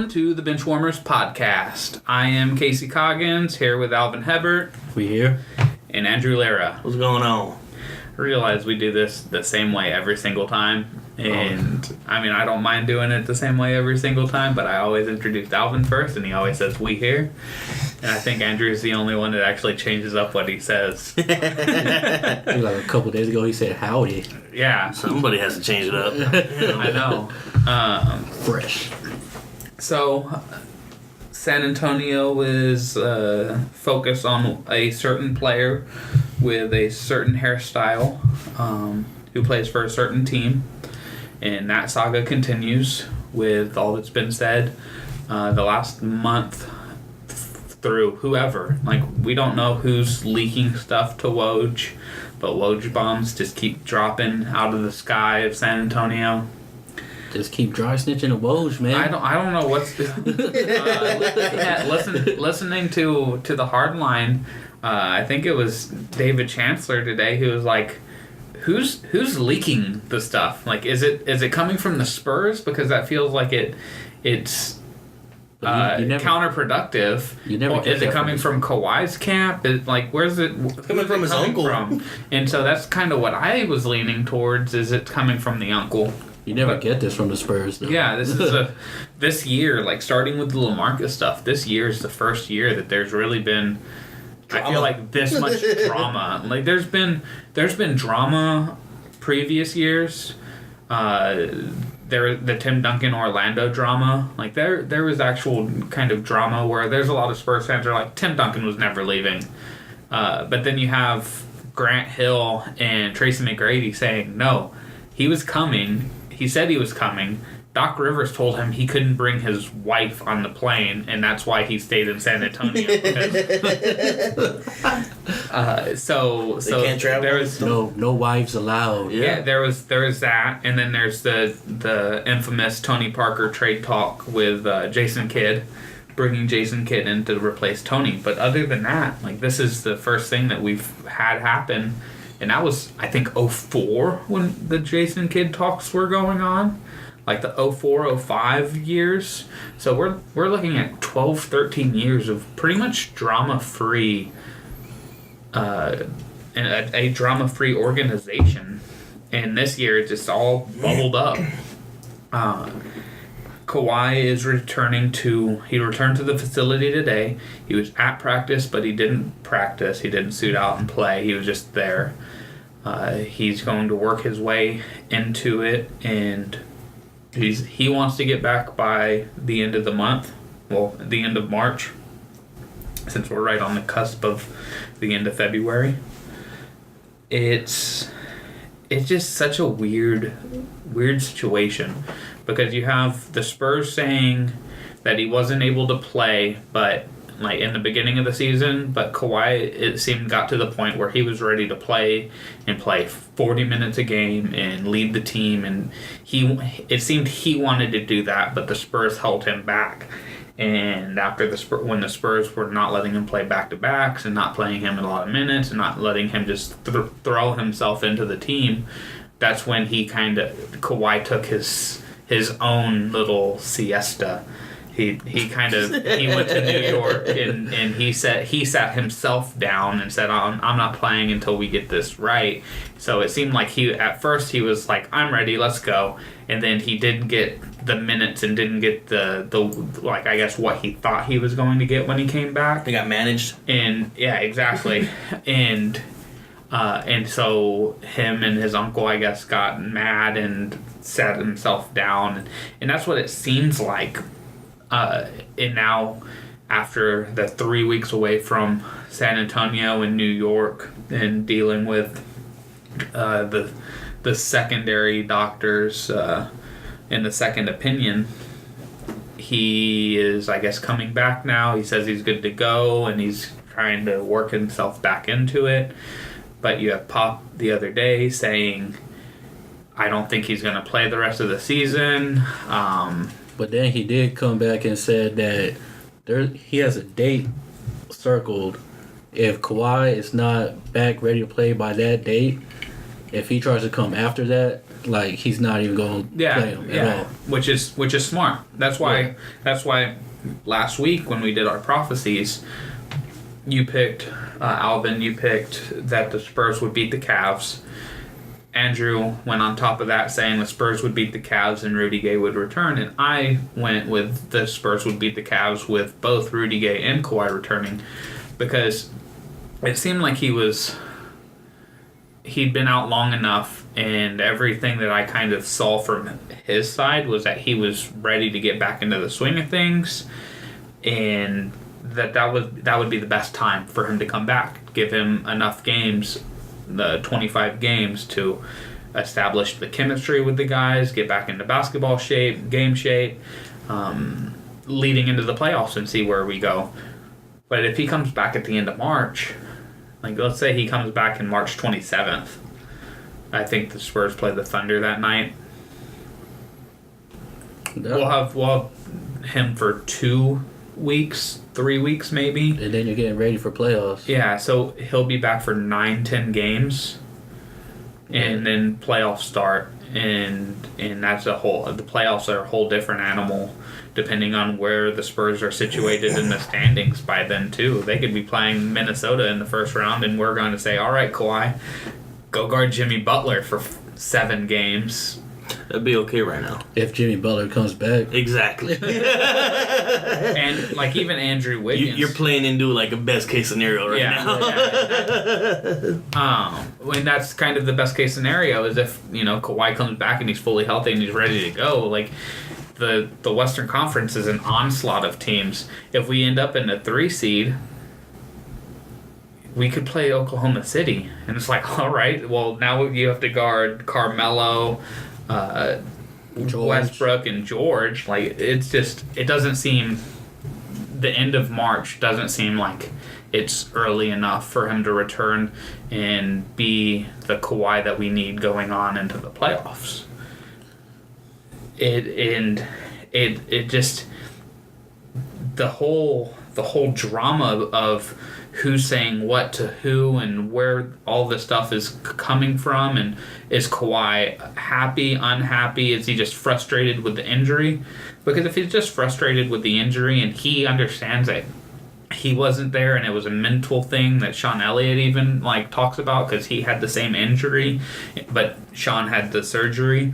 Welcome to the Benchwarmers Podcast. I am Casey Coggins, here with Alvin Hebert. We here. And Andrew Lara. What's going on? I realize we do this the same way every single time. And, I don't mind doing it the same way every single time, but I always introduce Alvin first, and he always says, we here. And I think Andrew's the only one that actually changes up what he says. Like a couple days ago, he said howdy. Yeah. Somebody has to change it up. I know. Fresh. So, San Antonio is focused on a certain player with a certain hairstyle who plays for a certain team. And that saga continues with all that's been said the last month through whoever. Like, we don't know who's leaking stuff to Woj, but Woj bombs just keep dropping out of the sky of San Antonio. Just keep dry snitching the Woj, man. I don't know what's listening to the Hardline. I think it was David Chancellor today who was like, who's leaking the stuff? Like, is it coming from the Spurs, because that feels like it's counterproductive? You never or is it coming from Kawhi's camp? Where's it coming from his uncle? From? And so that's kind of what I was leaning towards. Is it coming from the uncle? You never get this from the Spurs, though. Yeah, this is this year, like starting with the LaMarcus stuff. This year is the first year that there's really been. Drama. I feel like this much drama. Like there's been drama previous years. The Tim Duncan Orlando drama. Like there was actual kind of drama where there's a lot of Spurs fans are like, Tim Duncan was never leaving. But then you have Grant Hill and Tracy McGrady saying, no, he was coming. He said he was coming. Doc Rivers told him he couldn't bring his wife on the plane, and that's why he stayed in San Antonio. So they can't travel. There was no wives allowed. Yeah, there was that, and then there's the infamous Tony Parker trade talk with Jason Kidd, bringing Jason Kidd in to replace Tony. But other than that, like, this is the first thing that we've had happen, and that was, I think, 2004 when the Jason Kidd talks were going on. Like the 2004-2005 years. So we're looking at 12, 13 years of pretty much drama-free, and a drama-free organization. And this year it just all bubbled up. Kawhi is returned to the facility today. He was at practice, but he didn't practice. He didn't suit out and play. He was just there. He's going to work his way into it, and he wants to get back by the end of the month. Well, the end of March, since we're right on the cusp of the end of February. It's just such a weird situation, because you have the Spurs saying that he wasn't able to play, but like in the beginning of the season, but Kawhi, it seemed, got to the point where he was ready to play 40 minutes a game and lead the team, and it seemed he wanted to do that, but the Spurs held him back. And after when the Spurs were not letting him play back-to-backs and not playing him in a lot of minutes and not letting him just throw himself into the team, that's when Kawhi took his own little siesta. He went to New York and he sat himself down and said, I'm not playing until we get this right. So it seemed like at first he was like, I'm ready, let's go. And then he didn't get the minutes and didn't get the like, I guess, what he thought he was going to get when he came back. They got managed. And yeah, exactly. and so him and his uncle, I guess, got mad and sat himself down. And that's what it seems like. And now, after the 3 weeks away from San Antonio and New York and dealing with the secondary doctors in the second opinion, he is, I guess, coming back now. He says he's good to go, and he's trying to work himself back into it. But you have Pop the other day saying, I don't think he's going to play the rest of the season. But then he did come back and said that he has a date circled. If Kawhi is not back ready to play by that date, if he tries to come after that, like he's not even going to play him at all. Which is smart. That's why last week when we did our prophecies, you picked Alvin. You picked that the Spurs would beat the Cavs. Andrew went on top of that saying the Spurs would beat the Cavs and Rudy Gay would return, and I went with the Spurs would beat the Cavs with both Rudy Gay and Kawhi returning, because it seemed like he'd been out long enough, and everything that I kind of saw from his side was that he was ready to get back into the swing of things, and that would be the best time for him to come back. Give him enough games, the 25 games, to establish the chemistry with the guys, get back into basketball shape, game shape, leading into the playoffs and see where we go. But if he comes back at the end of March, like let's say he comes back in March 27th, I think the Spurs play the Thunder that night. No. We'll have him for 2 weeks, 3 weeks maybe. And then you're getting ready for playoffs. Yeah, so he'll be back for 9-10 games, and then playoffs start, and that's the playoffs are a whole different animal, depending on where the Spurs are situated in the standings by then too. They could be playing Minnesota in the first round, and we're going to say, all right, Kawhi, go guard Jimmy Butler for 7 games. That'd be okay right now. If Jimmy Butler comes back. Exactly. And like even Andrew Wiggins, You're playing into like a best case scenario right now. And that's kind of the best case scenario is if Kawhi comes back and he's fully healthy and he's ready to go. Like the Western Conference is an onslaught of teams. If we end up in a 3 seed, we could play Oklahoma City, and it's like, all right, well now you have to guard Carmelo, Westbrook, and George. Like it doesn't seem, the end of March doesn't seem like it's early enough for him to return and be the Kawhi that we need going on into the playoffs. It just, the whole drama of who's saying what to who and where all this stuff is coming from, and is Kawhi happy, unhappy, is he just frustrated with the injury? Because if he's just frustrated with the injury and he understands that he wasn't there and it was a mental thing that Sean Elliott even talks about, because he had the same injury but Sean had the surgery.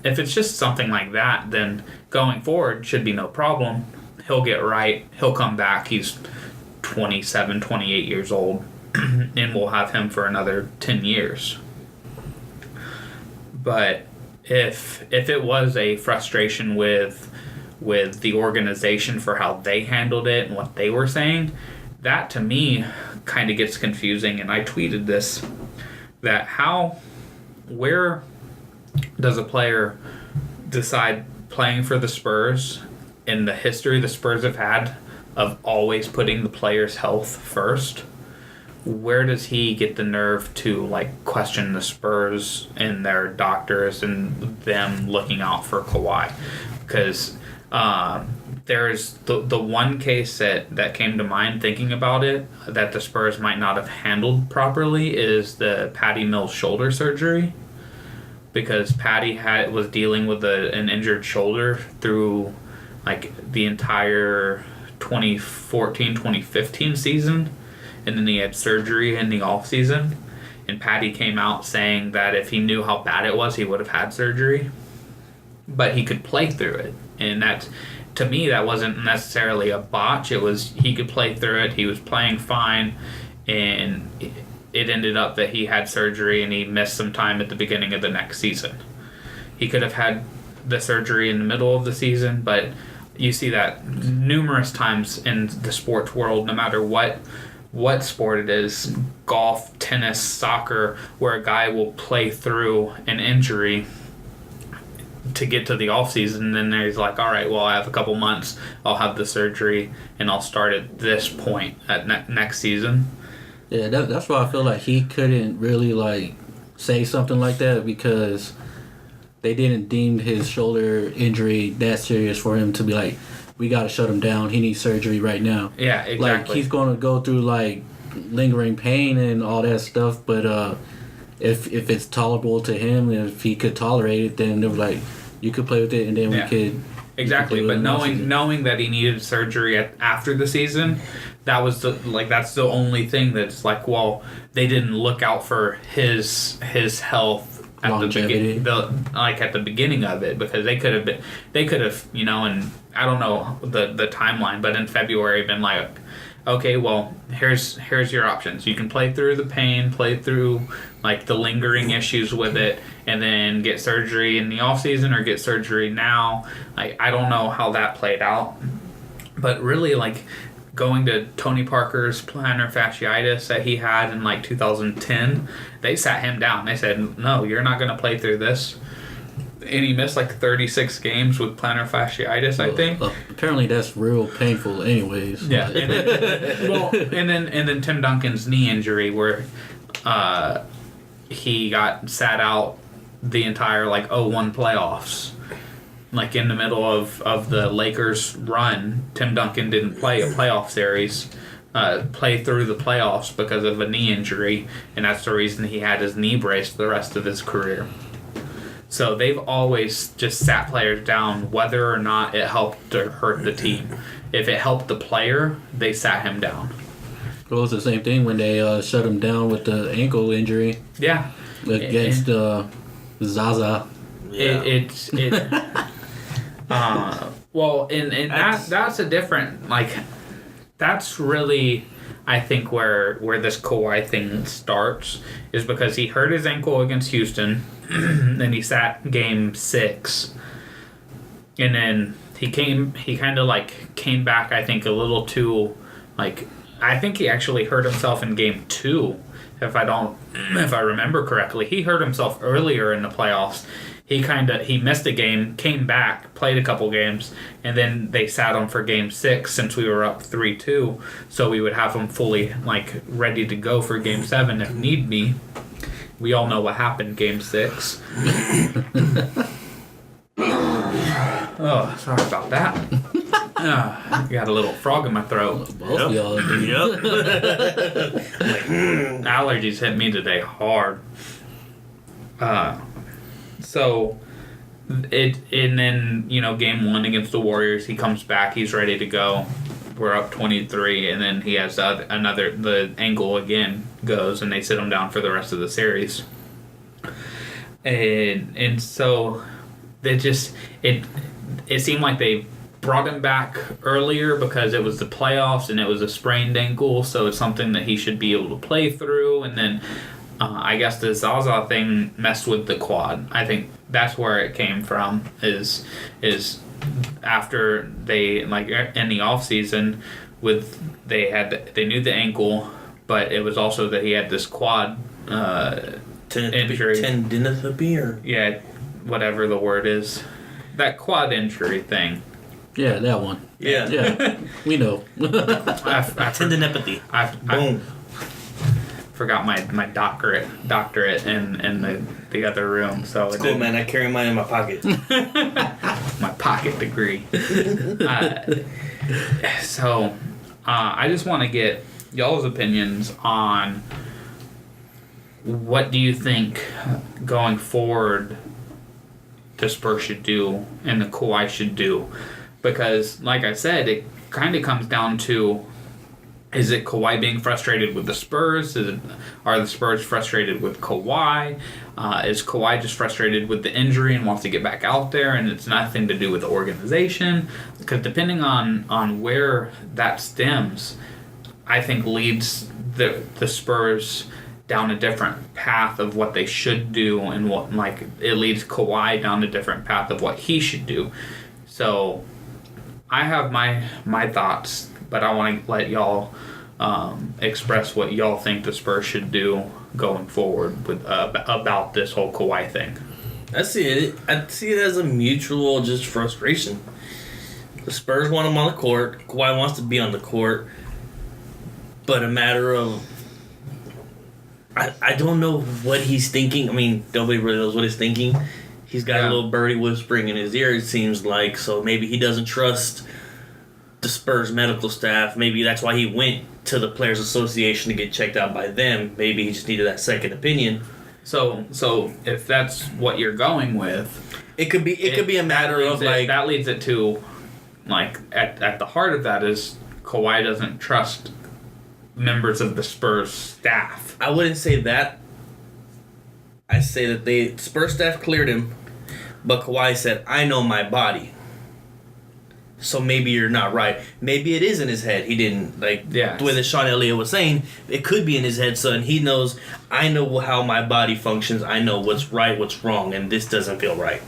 If it's just something like that, then going forward should be no problem. He'll get right, he'll come back, he's 27, 28 years old, and we'll have him for another 10 years. But if it was a frustration with the organization for how they handled it and what they were saying, that to me kind of gets confusing. And I tweeted this, that where does a player decide playing for the Spurs in the history the Spurs have had of always putting the player's health first? Where does he get the nerve to question the Spurs and their doctors and them looking out for Kawhi? Because there's the one case that came to mind thinking about it that the Spurs might not have handled properly is the Patty Mills shoulder surgery, because Patty was dealing with an injured shoulder through the entire 2014-2015 season, and then he had surgery in the off season, and Patty came out saying that if he knew how bad it was, he would have had surgery, but he could play through it. And that, to me, that wasn't necessarily a botch. It was, he could play through it, he was playing fine, and it ended up that he had surgery and he missed some time at the beginning of the next season. He could have had the surgery in the middle of the season, but you see that numerous times in the sports world, no matter what sport it is, golf, tennis, soccer, where a guy will play through an injury to get to the off season, and then he's like, all right, well, I have a couple months, I'll have the surgery and I'll start at this point at next season. Yeah, that's why I feel like he couldn't really say something like that, because they didn't deem his shoulder injury that serious for him to be like, we got to shut him down, he needs surgery right now. Yeah, exactly. He's going to go through lingering pain and all that stuff, but if it's tolerable to him, and if he could tolerate it, then they were like, you could play with it, and then we could. Exactly, but knowing that he needed surgery after the season, that's the only thing that's like, well, they didn't look out for his health at at the beginning of it, because they could have and I don't know the timeline, but in February been like, okay, well, here's your options. You can play through the pain, play through like the lingering issues with it, and then get surgery in the off season or get surgery now. I don't know how that played out, but really, like, going to Tony Parker's plantar fasciitis that he had in like 2010, they sat him down. They said, no, you're not going to play through this. And he missed like 36 games with plantar fasciitis, I think. Apparently that's real painful anyways. Yeah. And then Tim Duncan's knee injury, where he got sat out the entire like 01 playoffs. Like in the middle of the Lakers run, Tim Duncan didn't play a playoff series, play through the playoffs because of a knee injury, and that's the reason he had his knee brace the rest of his career. So they've always just sat players down, whether or not it helped or hurt the team. If it helped the player, they sat him down. Well, it was the same thing when they shut him down with the ankle injury. Yeah. Against Zaza. Yeah. Well, and that's a different, like, that's really, I think, where this Kawhi thing starts, is because he hurt his ankle against Houston, and he sat game 6, and then he kind of like came back, I think, a little too, like, I think he actually hurt himself in game 2, if I remember correctly. He hurt himself earlier in the playoffs. He missed a game, came back, played a couple games, and then they sat him for game 6 since we were up 3-2, so we would have him fully like ready to go for game 7 if need be. We all know what happened game 6. Oh, sorry about that. I got a little frog in my throat. Both of y'all do. Yep. Allergies hit me today hard. So, and then, game 1 against the Warriors, he comes back, he's ready to go. We're up 23, and then he has the ankle again goes, and they sit him down for the rest of the series. And so, they just, it seemed like they brought him back earlier because it was the playoffs and it was a sprained ankle, so it's something that he should be able to play through, and then I guess the Zaza thing messed with the quad. I think that's where it came from. Is after they, like, in the off season, they knew the ankle, but it was also that he had this quad injury. Tendinopathy, or yeah, whatever the word is, that quad injury thing. Yeah, that one. Yeah. We know. Tendinopathy. Boom. Forgot my doctorate in the other room, so it's cool, man. I carry mine in my pocket. My pocket degree. So I just want to get y'all's opinions on what do you think going forward the Spurs should do and the Kawhi should do, because like I said, it kind of comes down to, is it Kawhi being frustrated with the Spurs? Are the Spurs frustrated with Kawhi? Is Kawhi just frustrated with the injury and wants to get back out there, and it's nothing to do with the organization? Because depending on where that stems, I think leads the Spurs down a different path of what they should do, and what, like, it leads Kawhi down a different path of what he should do. So I have my thoughts, but I want to let y'all express what y'all think the Spurs should do going forward with about this whole Kawhi thing. I see it as a mutual just frustration. The Spurs want him on the court. Kawhi wants to be on the court, but a matter of I don't know what he's thinking. I mean, nobody really knows what he's thinking. He's got a little birdie whispering in his ear, it seems like. So maybe he doesn't trust the Spurs medical staff. Maybe that's why he went to the Players Association to get checked out by them. Maybe he just needed that second opinion. So if that's what you're going with, it could be a matter of like that leads it to like at the heart of that is Kawhi doesn't trust members of the Spurs staff. I wouldn't say that. I say that the Spurs staff cleared him, but Kawhi said, "I know my body." So maybe you're not right. Maybe it is in his head. He didn't the way that Sean Elliott was saying. It could be in his head, son. He knows. I know how my body functions. I know what's right, what's wrong, and this doesn't feel right.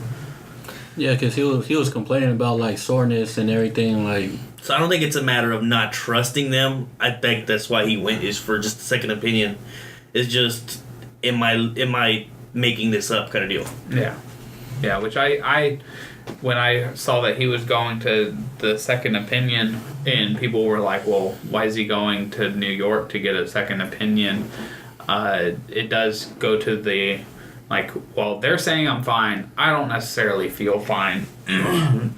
Yeah, because he was complaining about like soreness and everything. Like, so I don't think it's a matter of not trusting them. I think that's why he went is for just a second opinion. It's just am I making this up kind of deal. Yeah. Which I when I saw that he was going to the second opinion, and people were like, well, why is he going to New York to get a second opinion? It does go to the, like, well, they're saying I'm fine. I don't necessarily feel fine.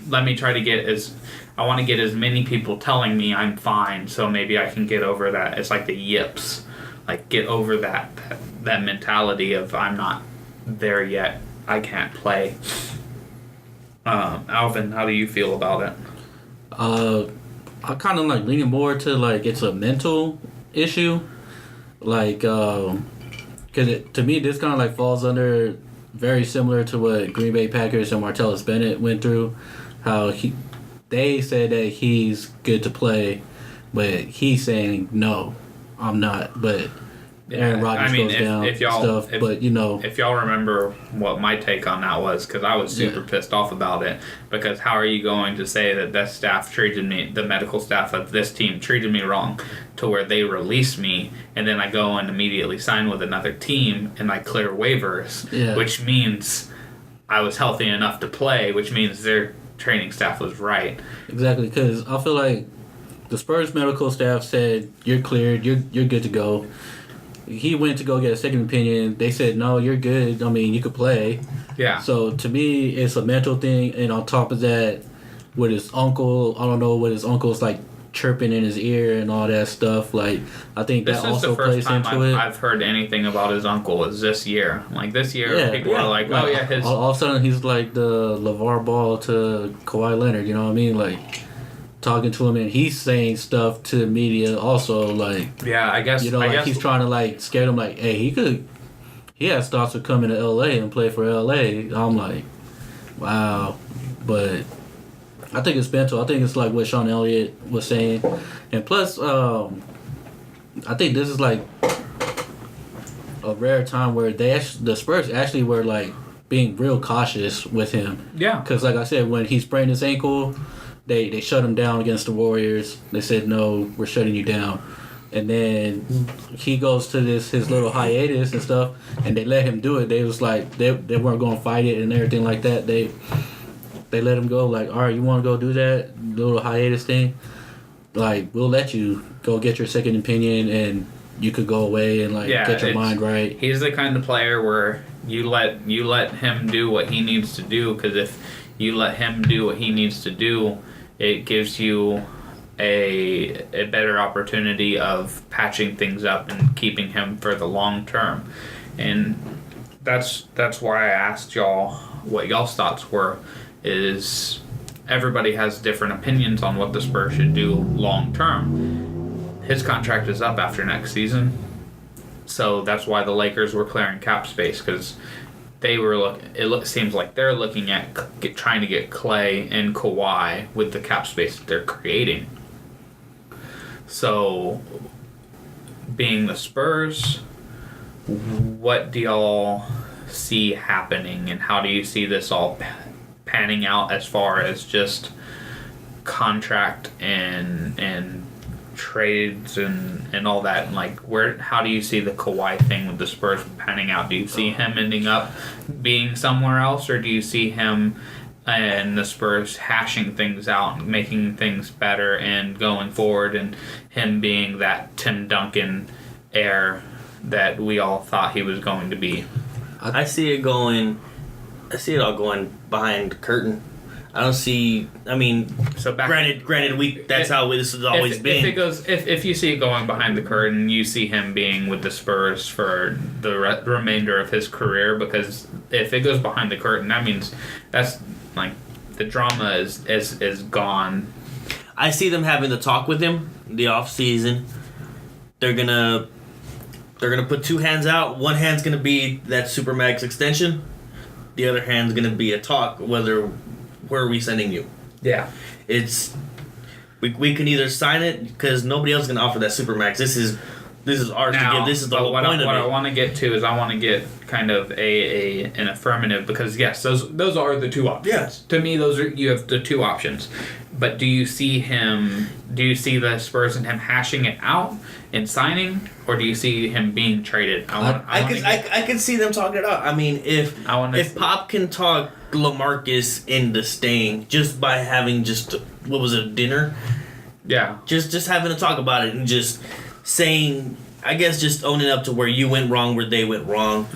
Let me try to I want to get as many people telling me I'm fine, so maybe I can get over that. It's like the yips. Like, get over that mentality of I'm not there yet. I can't play. Alvin, how do you feel about it? I kind of like leaning more to like it's a mental issue, like because to me this kind of like falls under very similar to what Green Bay Packers and Martellus Bennett went through. How they said that he's good to play, but he's saying no, I'm not. But Aaron Rodgers goes down stuff, but you know, if y'all remember what my take on that was, because I was super pissed off about it. Because how are you going to say that this staff treated me, the medical staff of this team treated me wrong, to where they release me, and then I go and immediately sign with another team and I clear waivers, which means I was healthy enough to play, which means their training staff was right. Exactly, because I feel like the Spurs medical staff said you're cleared, you're good to go. He went to go get a second opinion. They said, no, you're good. I mean, you could play. Yeah. So, to me, it's a mental thing. And on top of that, with his uncle, I don't know what his uncle's, like, chirping in his ear and all that stuff. Like, I think that also plays into it. I've heard anything about his uncle is this year. Like, this year, people are like, oh, yeah, his... All of a sudden, he's like the LeVar Ball to Kawhi Leonard, you know what I mean? Like... talking to him, and he's saying stuff to the media also, like, I guess, you know, like, he's trying to, like, scare them, like, hey, he has thoughts of coming to LA and play for LA. I'm like, wow. But I think it's mental. I think it's like what Sean Elliott was saying. And plus, I think this is like a rare time where the Spurs actually were, like, being real cautious with him. Yeah. Because, like I said, when he sprained his ankle, They shut him down against the Warriors. They said, no, we're shutting you down. And then he goes to his little hiatus and stuff, and they let him do it. They was like, they weren't going to fight it and everything like that. They let him go, like, all right, you want to go do that little hiatus thing? Like, we'll let you go get your second opinion, and you could go away and, like, get your mind right. He's the kind of player where you let him do what he needs to do, because if you let him do what he needs to do, it gives you a better opportunity of patching things up and keeping him for the long term. And that's why I asked y'all what y'all's thoughts were, is everybody has different opinions on what the Spurs should do long term. His contract is up after next season, so that's why the Lakers were clearing cap space, because they were seems like they're looking at trying to get Clay and Kawhi with the cap space that they're creating. So, being the Spurs, what do y'all see happening, and how do you see this all panning out as far as just contract and trades and all that, and like how do you see the Kawhi thing with the Spurs panning out? Do you see him ending up being somewhere else, or do you see him and the Spurs hashing things out and making things better and going forward, and him being that Tim Duncan heir that we all thought he was going to be? I see it all going behind the curtain. I don't see. I mean, So back granted, that's how this has always been. If you see it going behind the curtain, you see him being with the Spurs for the remainder of his career. Because if it goes behind the curtain, that means that's like the drama is gone. I see them having the talk with him the off season. They're gonna put two hands out. One hand's gonna be that Supermax extension. The other hand's gonna be a talk. Where are we sending you? Yeah. It's we can either sign it because nobody else is gonna offer that Supermax. This is ours to give. This is the whole point of it. What I want to get to is I want to get kind of an affirmative because yes, those are the two options. Yes. To me, you have the two options. But do you see the Spurs and him hashing it out and signing, or do you see him being traded? I can see them talking it out. I mean, if Pop can talk LaMarcus into staying just by having what was it, dinner? Yeah. Just having to talk about it and just saying, I guess, just owning up to where you went wrong, where they went wrong.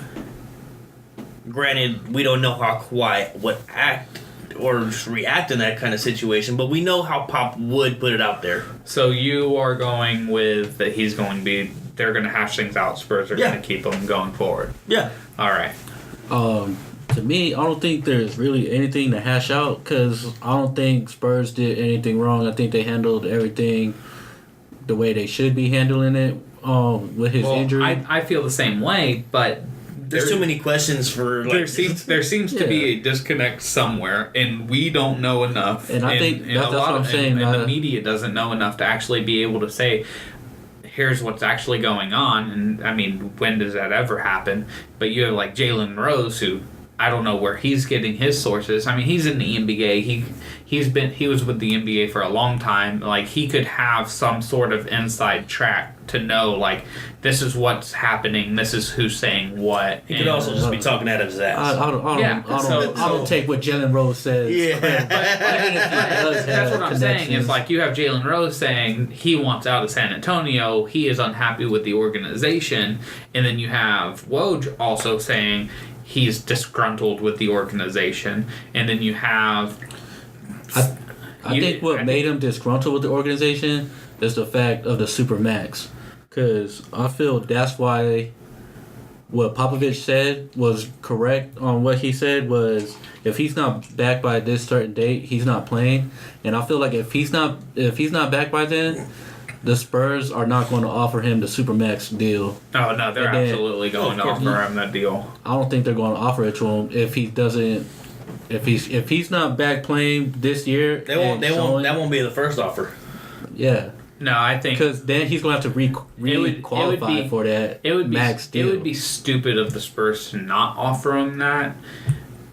Granted, we don't know how Kawhi would act or react in that kind of situation, but we know how Pop would put it out there. So you are going with that they're going to hash things out. Spurs are going to keep them going forward. Yeah. All right. To me, I don't think there's really anything to hash out because I don't think Spurs did anything wrong. I think they handled everything the way they should be handling it with his injury. I feel the same way, but there's too many questions for. There seems to be a disconnect somewhere, and we don't know enough. And I think that's what I'm saying. And the media doesn't know enough to actually be able to say, here's what's actually going on. And I mean, when does that ever happen? But you have like Jalen Rose, who I don't know where he's getting his sources. I mean, he's in the NBA. He was with the NBA for a long time. Like, he could have some sort of inside track to know, like, this is what's happening. This is who's saying what. He could also just be talking out of his ass. I don't take what Jalen Rose says. Yeah, that's what I'm saying. Is like you have Jalen Rose saying he wants out of San Antonio. He is unhappy with the organization, and then you have Woj also saying he's disgruntled with the organization, and then you have. I think what made him disgruntled with the organization is the fact of the Supermax, because I feel that's why what Popovich said was correct. On what he said was, if he's not back by this certain date, he's not playing, and I feel like if he's not back by then, the Spurs are not going to offer him the Supermax deal. Oh no, they're absolutely going to offer him that deal. I don't think they're going to offer it to him if he doesn't. If he's not back playing this year, that won't be the first offer. Yeah. No, I think because then he's going to have to re-qualify for that max deal. It would be stupid of the Spurs to not offer him that,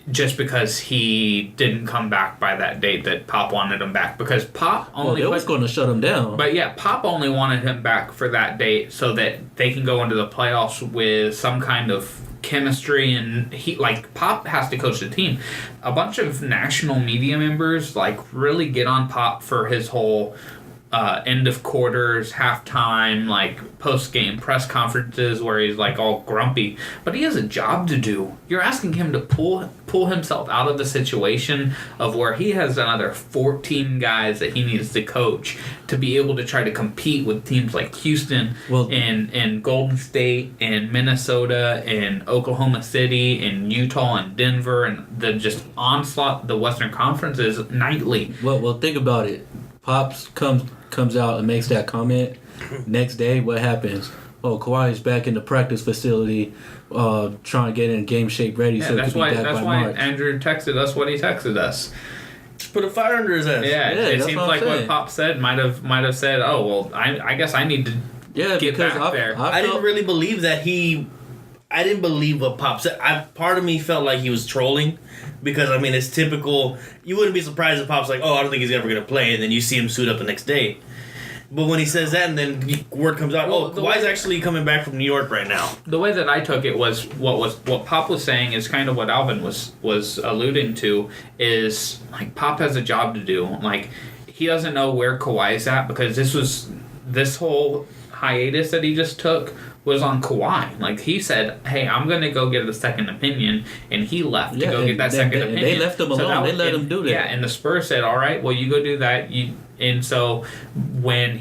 just because he didn't come back by that date that Pop wanted him back. Because Pop only was going to shut him down. But yeah, Pop only wanted him back for that date so that they can go into the playoffs with some kind of chemistry, and Pop has to coach the team. A bunch of national media members really get on Pop for his whole end of quarters, halftime, post game press conferences where he's all grumpy. But he has a job to do. You're asking him to pull himself out of the situation of where he has another 14 guys that he needs to coach to be able to try to compete with teams like Houston and Golden State and Minnesota and Oklahoma City and Utah and Denver, and the just onslaught the Western Conference is nightly. Well, think about it. Pops comes out and makes that comment. Next day, what happens? Oh, Kawhi is back in the practice facility, trying to get in game shape ready so he can be back by March. That's why Andrew texted us what he texted us. Just put a fire under his ass. Yeah, it seems like what Pop said might have said, oh, well, I guess I need to get back there. I didn't really believe that I didn't believe what Pop said. Part of me felt like he was trolling. Because, I mean, it's typical. You wouldn't be surprised if Pop's like, oh, I don't think he's ever going to play, and then you see him suit up the next day. But when he says that, and then word comes out, Kawhi's actually coming back from New York right now. The way that I took it was what Pop was saying is kind of what Alvin was alluding to, is, Pop has a job to do. He doesn't know where Kawhi's at, because this whole hiatus that he just took was on Kawhi. Like, he said, hey, I'm going to go get a second opinion, and he left to go get that second opinion. They left him alone. They let him do that. Yeah, and the Spurs said, all right, well, you go do that. And so when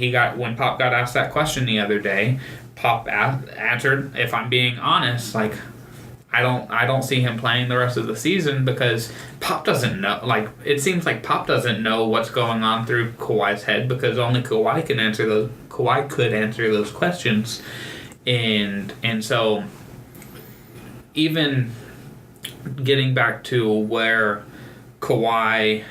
Pop got asked that question the other day, Pop answered, if I'm being honest, like, I don't see him playing the rest of the season because Pop doesn't know. Like, it seems like Pop doesn't know what's going on through Kawhi's head because only Kawhi could answer those questions. And so even getting back to where Kawhi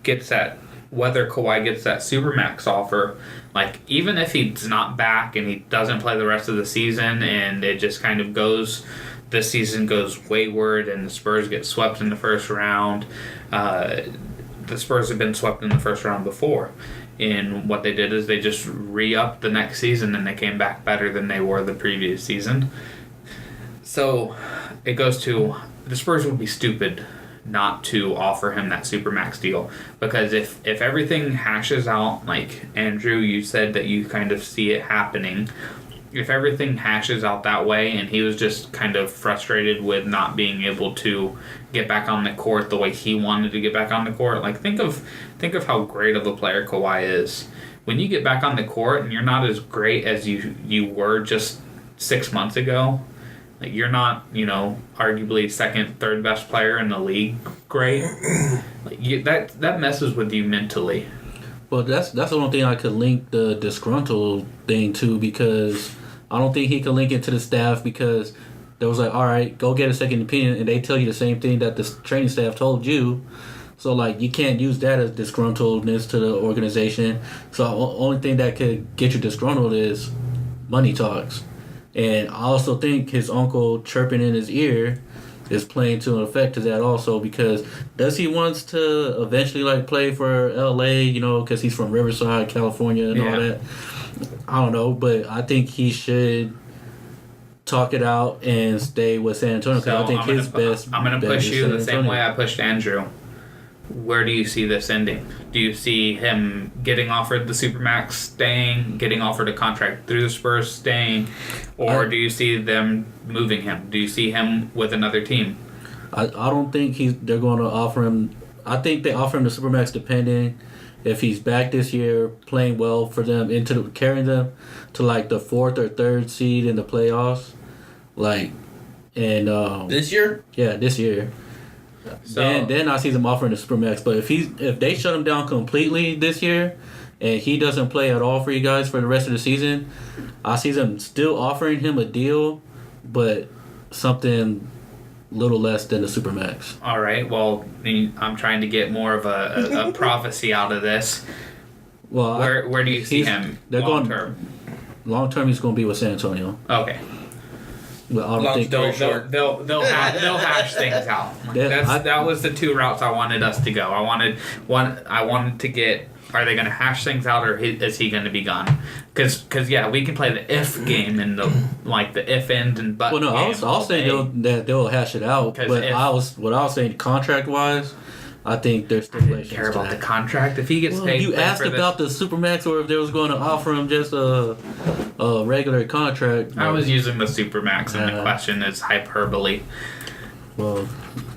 gets that, whether Kawhi gets that Supermax offer, like, even if he's not back and he doesn't play the rest of the season and it just kind of goes, this season goes wayward and the Spurs get swept in the first round, the Spurs have been swept in the first round before. And what they did is they just re-upped the next season and they came back better than they were the previous season. So it goes to, the Spurs would be stupid not to offer him that Supermax deal, because if everything hashes out, like Andrew, you said that you kind of see it happening, if everything hashes out that way and he was just kind of frustrated with not being able to get back on the court the way he wanted to get back on the court, like think of how great of a player Kawhi is. When you get back on the court and you're not as great as you were just 6 months ago, like, you're not, arguably second, third best player in the league. Great. Like, that messes with you mentally. Well, that's the only thing I could link the disgruntled thing to, because I don't think he could link it to the staff, because they was like, all right, go get a second opinion, and they tell you the same thing that the training staff told you. So, like, you can't use that as disgruntledness to the organization. So, the only thing that could get you disgruntled is money talks. And I also think his uncle chirping in his ear is playing to an effect to that also, because does he wants to eventually, like, play for LA, because he's from Riverside, California and all that? I don't know, but I think he should talk it out and stay with San Antonio, because I think his best. I'm going to push you the same way I pushed Andrew. Where do you see this ending? Do you see him getting offered the Supermax, staying, getting offered a contract through the Spurs, staying, or do you see them moving him? Do you see him with another team? I don't think they're going to offer him. I think they offer him the Supermax depending if he's back this year, playing well for them, carrying them to like the 4th or 3rd seed in the playoffs, like, and this year. Yeah, this year. So, then I see them offering the Supermax. But if they shut him down completely this year and he doesn't play at all for you guys for the rest of the season, I see them still offering him a deal, but something little less than the Supermax. All right. Well, I'm trying to get more of a prophecy out of this. Well, where do you see him long term? Long term, he's going to be with San Antonio. Okay. Well, I don't think they'll hash things out. That was the two routes I wanted us to go. I wanted to get, are they going to hash things out, or is he going to be gone? Because yeah, we can play the if game and the if end and but. Well, no, I was saying they'll hash it out, but what I was saying contract wise, I think there's stipulations. I don't care about the contract. If he gets paid. You asked about the Supermax, or if they was going to offer him just a regular contract. I was using the Supermax, and the question is hyperbole. Well,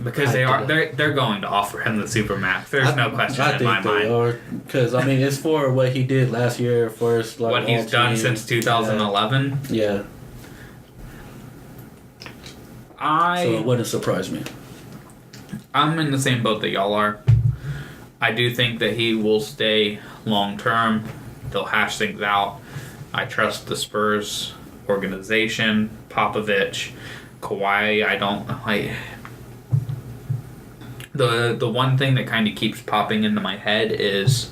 because they're going to offer him the Supermax. There's no question in my mind. Because it's for what he did last year, first. Like, what he's done since 2011. Yeah. So it wouldn't surprise me. I'm in the same boat that y'all are. I do think that he will stay long term. They'll hash things out. I trust the Spurs organization, Popovich, Kawhi. The one thing that kind of keeps popping into my head is,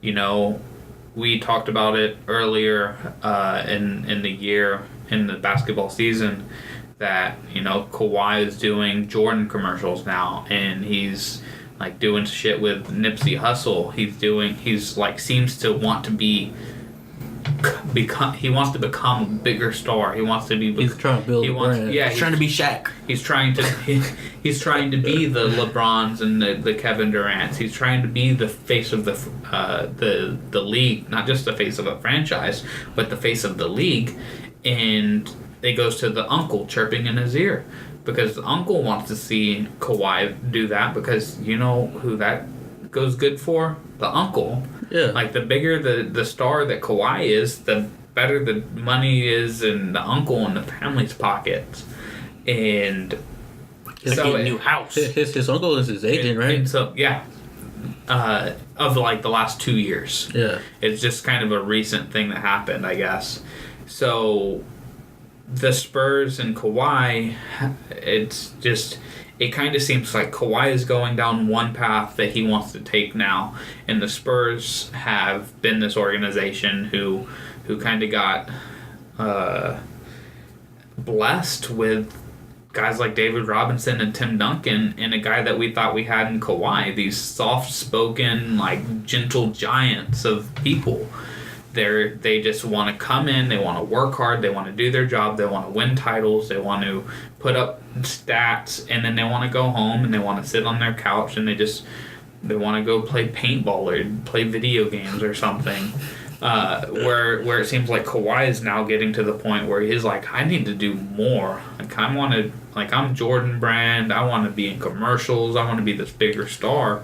we talked about it earlier in the year, in the basketball season, that Kawhi is doing Jordan commercials now, and he's like doing shit with Nipsey Hussle. He's seems to want to be to become a bigger star. He wants to be. He's trying to build a brand. He's trying to be Shaq. He's trying to. He's trying to be the LeBrons and the Kevin Durant's. He's trying to be the face of the league, not just the face of a franchise, but the face of the league. And it goes to the uncle chirping in his ear, because the uncle wants to see Kawhi do that, because you know who that goes good for? The uncle. Yeah. Like, the bigger the star that Kawhi is, the better the money is in the uncle and the family's pockets. And so a new house. His uncle is his agent, right? And so, yeah. Of like the last 2 years. Yeah. It's just kind of a recent thing that happened, I guess. So the Spurs and Kawhi, it kind of seems like Kawhi is going down one path that he wants to take now, and the Spurs have been this organization who kind of got blessed with guys like David Robinson and Tim Duncan, and a guy that we thought we had in Kawhi, these soft-spoken, like, gentle giants of people. They just want to come in, they want to work hard, they want to do their job, they want to win titles, they want to put up stats, and then they want to go home and they want to sit on their couch and they want to go play paintball or play video games or something. Where it seems like Kawhi is now getting to the point where he's like, I need to do more. I'm Jordan Brand. I want to be in commercials. I want to be this bigger star.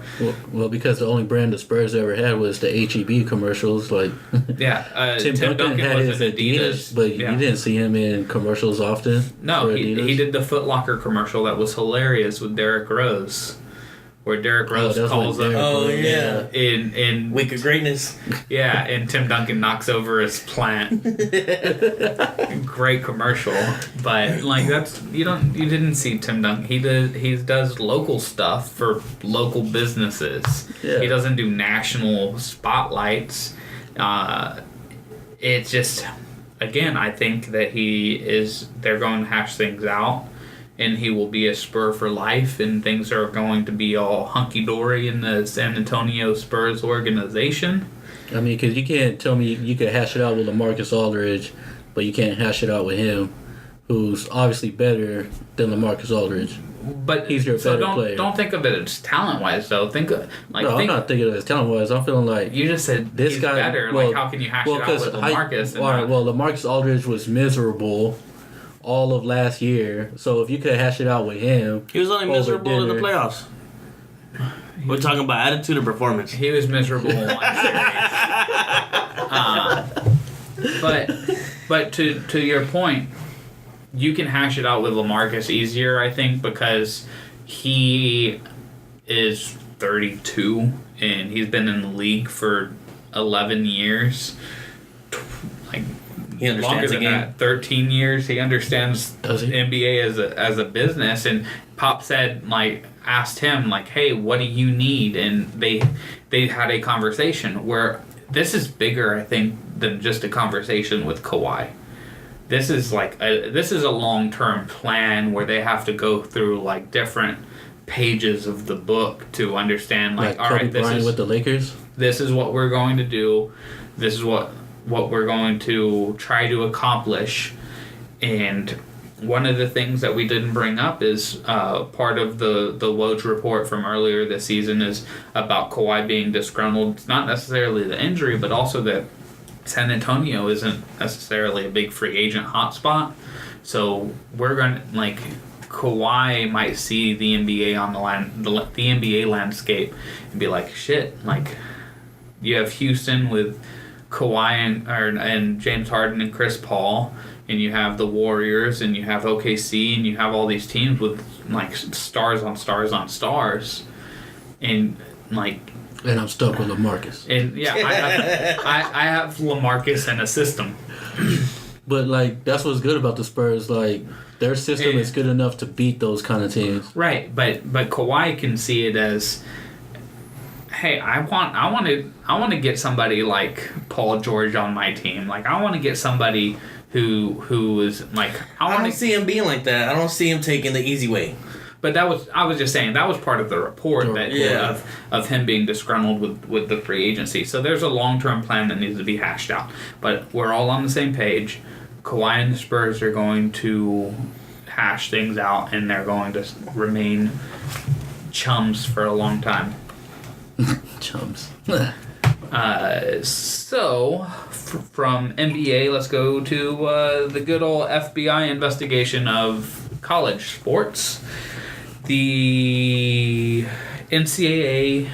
Well, because the only brand the Spurs ever had was the HEB commercials. Like, yeah, Tim Duncan had was his Adidas, but you didn't see him in commercials often. No, he did the Foot Locker commercial that was hilarious with Derrick Rose. Where Derrick Rose calls up. Oh, yeah. In Week of Greatness. Yeah, and Tim Duncan knocks over his plant. Great commercial, but like you didn't see Tim Duncan. He does local stuff for local businesses. Yeah. He doesn't do national spotlights. It's just, again, I think that they're going to hash things out. And he will be a Spur for life, and things are going to be all hunky-dory in the San Antonio Spurs organization. I mean, because you can't tell me you could hash it out with LaMarcus Aldridge, but you can't hash it out with him, who's obviously better than LaMarcus Aldridge. But he's your better player. Don't think of it as talent-wise, though. I'm not thinking of it as talent-wise. I'm feeling like you just said this he's guy better. Well, like, how can you hash it out with LaMarcus? LaMarcus Aldridge was miserable all of last year, so if you could hash it out with him, he was only miserable in the playoffs. We're talking about attitude or performance. He was miserable in one series. But to your point, you can hash it out with LaMarcus easier, I think, because he is 32 and he's been in the league for 11 years. Like, he understands longer than that, 13 years. He understands the NBA as a business. And Pop said, like, asked him, like, hey, what do you need? And they had a conversation where this is bigger, I think, than just a conversation with Kawhi. This is a long-term plan where they have to go through, like, different pages of the book to understand, like all right, this is with the Lakers. This is what we're going to do. This is what we're going to try to accomplish. And one of the things that we didn't bring up is part of the Woj report from earlier this season is about Kawhi being disgruntled. It's not necessarily the injury, but also that San Antonio isn't necessarily a big free agent hotspot. So we're going to, like, Kawhi might see the NBA on the NBA landscape and be like, shit, like, you have Houston with Kawhi and James Harden and Chris Paul, and you have the Warriors, and you have OKC, and you have all these teams with, like, stars on stars on stars, and, like... And I'm stuck with LaMarcus. And, yeah, I have LaMarcus in a system. But, like, that's what's good about the Spurs. Like, their system is good enough to beat those kind of teams. Right, but Kawhi can see it as... Hey, I want to get somebody like Paul George on my team. Like, I want to get somebody who is like... I don't see him being like that. I don't see him taking the easy way. But I was just saying that was part of the report of him being disgruntled with the free agency. So there's a long-term plan that needs to be hashed out. But we're all on the same page. Kawhi and the Spurs are going to hash things out, and they're going to remain chums for a long time. Chums. So, from NBA, let's go to the good old FBI investigation of college sports. The NCAA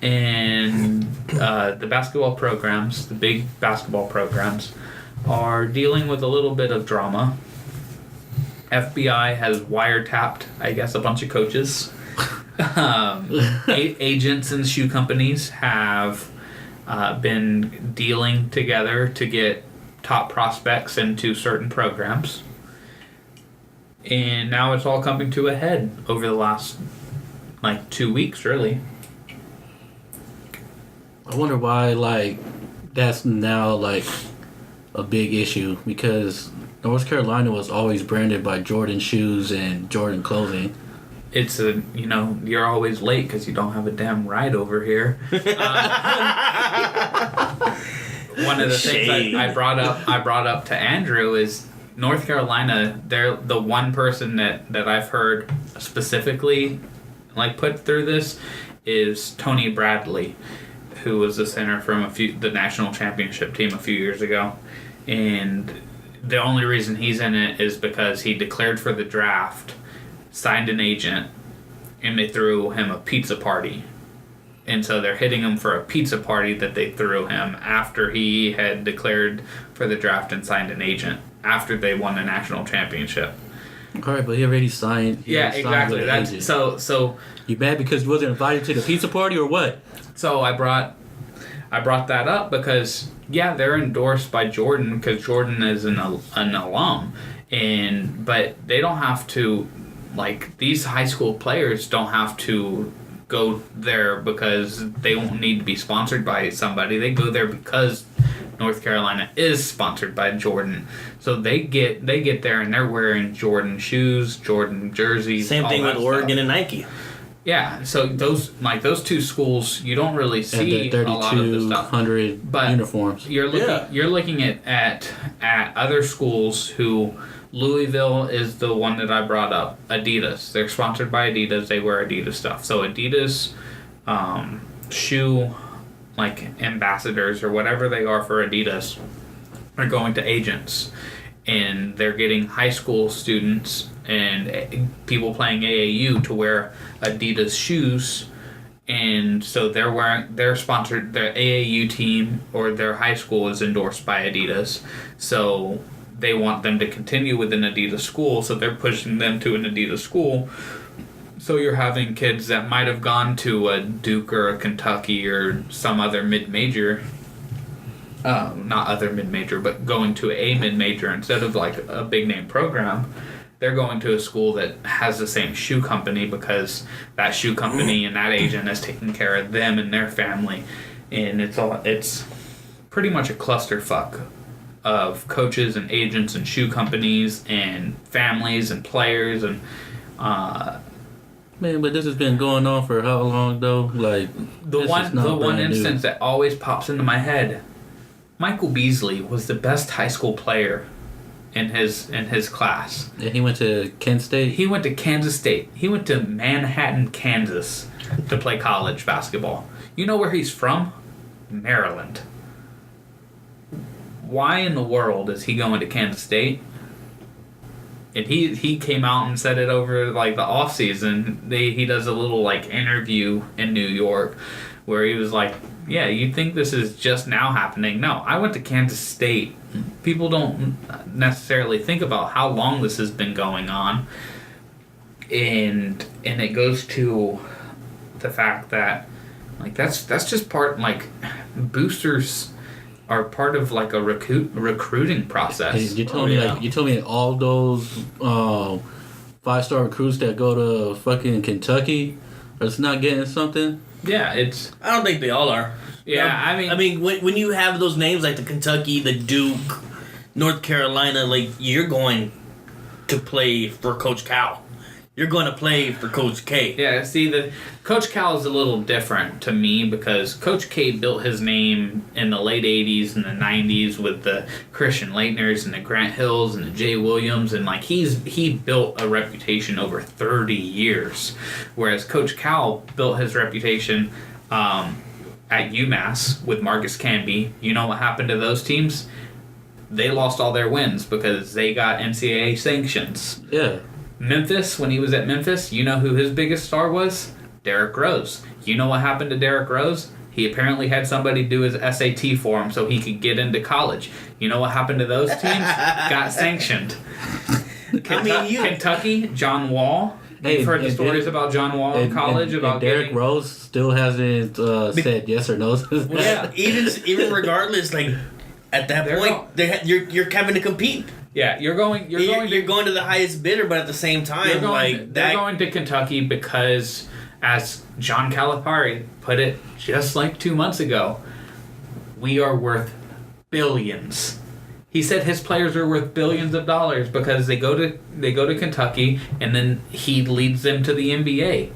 and the basketball programs, the big basketball programs, are dealing with a little bit of drama. FBI has wiretapped, I guess, a bunch of coaches. Agents and shoe companies have been dealing together to get top prospects into certain programs. And now it's all coming to a head over the last, 2 weeks, really. I wonder why, that's now, a big issue, because North Carolina was always branded by Jordan shoes and Jordan clothing. It's you're always late because you don't have a damn ride over here. One of the things I brought up to Andrew is North Carolina. They're the one person that I've heard specifically put through this is Tony Bradley, who was the center from the national championship team a few years ago, and the only reason he's in it is because he declared for the draft, signed an agent, and they threw him a pizza party. And so they're hitting him for a pizza party that they threw him after he had declared for the draft and signed an agent after they won the national championship. All right, but he already signed. Exactly. That's so. You mad because you wasn't invited to the pizza party or what? So I brought that up because they're endorsed by Jordan because Jordan is an alum, but they don't have to. These high school players don't have to go there because they won't need to be sponsored by somebody. They go there because North Carolina is sponsored by Jordan. So they get there and they're wearing Jordan shoes, Jordan jerseys. Same thing with Oregon and Nike. Yeah, so those two schools you don't really see a lot of the stuff. 3,200 uniforms. You're looking at other schools who. Louisville is the one that I brought up. Adidas. They're sponsored by Adidas. They wear Adidas stuff. So Adidas shoe ambassadors or whatever they are for Adidas are going to agents. And they're getting high school students and people playing AAU to wear Adidas shoes. And so they're sponsored, their AAU team or their high school is endorsed by Adidas. So they want them to continue with an Adidas school, so they're pushing them to an Adidas school. So you're having kids that might have gone to a Duke or a Kentucky or some other mid-major, not other mid-major, but going to a mid-major instead of a big-name program. They're going to a school that has the same shoe company because that shoe company and that agent is taking care of them and their family. And it's pretty much a clusterfuck of coaches and agents and shoe companies and families and players and man, but this has been going on for how long though? The one instance that always pops into my head, Michael Beasley was the best high school player in his class. Yeah, he went to Kent State. He went to Kansas State. He went to Manhattan, Kansas to play college basketball. You know where he's from? Maryland. Why in the world is he going to Kansas State? And he came out and said it over the off season. He does a little interview in New York where he was like, "Yeah, you think this is just now happening? No, I went to Kansas State." People don't necessarily think about how long this has been going on, and it goes to the fact that that's just part boosters are part of a recruiting process. Hey, you told me all those 5-star recruits that go to fucking Kentucky are not getting something. Yeah, I don't think they all are. Yeah, I mean, when you have those names like the Kentucky, the Duke, North Carolina, you're going to play for Coach Cal. you're going to play for Coach K. Yeah, see, the Coach Cal is a little different to me because Coach K built his name in the late 80s and the 90s with the Christian Leitners and the Grant Hills and the Jay Williams, and like he built a reputation over 30 years, whereas Coach Cal built his reputation at UMass with Marcus Camby. You know what happened to those teams? They lost all their wins because they got NCAA sanctions. Yeah. Memphis, when he was at Memphis, you know who his biggest star was? Derrick Rose. You know what happened to Derrick Rose? He apparently had somebody do his SAT for him so he could get into college. You know what happened to those teams? Got sanctioned. Kentucky, John Wall. You've heard the stories about John Wall in college about Derrick Rose still hasn't said yes or no. Well, yeah, even regardless, like at that point, you're having to compete. Yeah, you're going to the highest bidder, but at the same time, they're going to Kentucky because, as John Calipari put it just like 2 months ago, we are worth billions. He said his players are worth billions of dollars because they go to Kentucky and then he leads them to the NBA.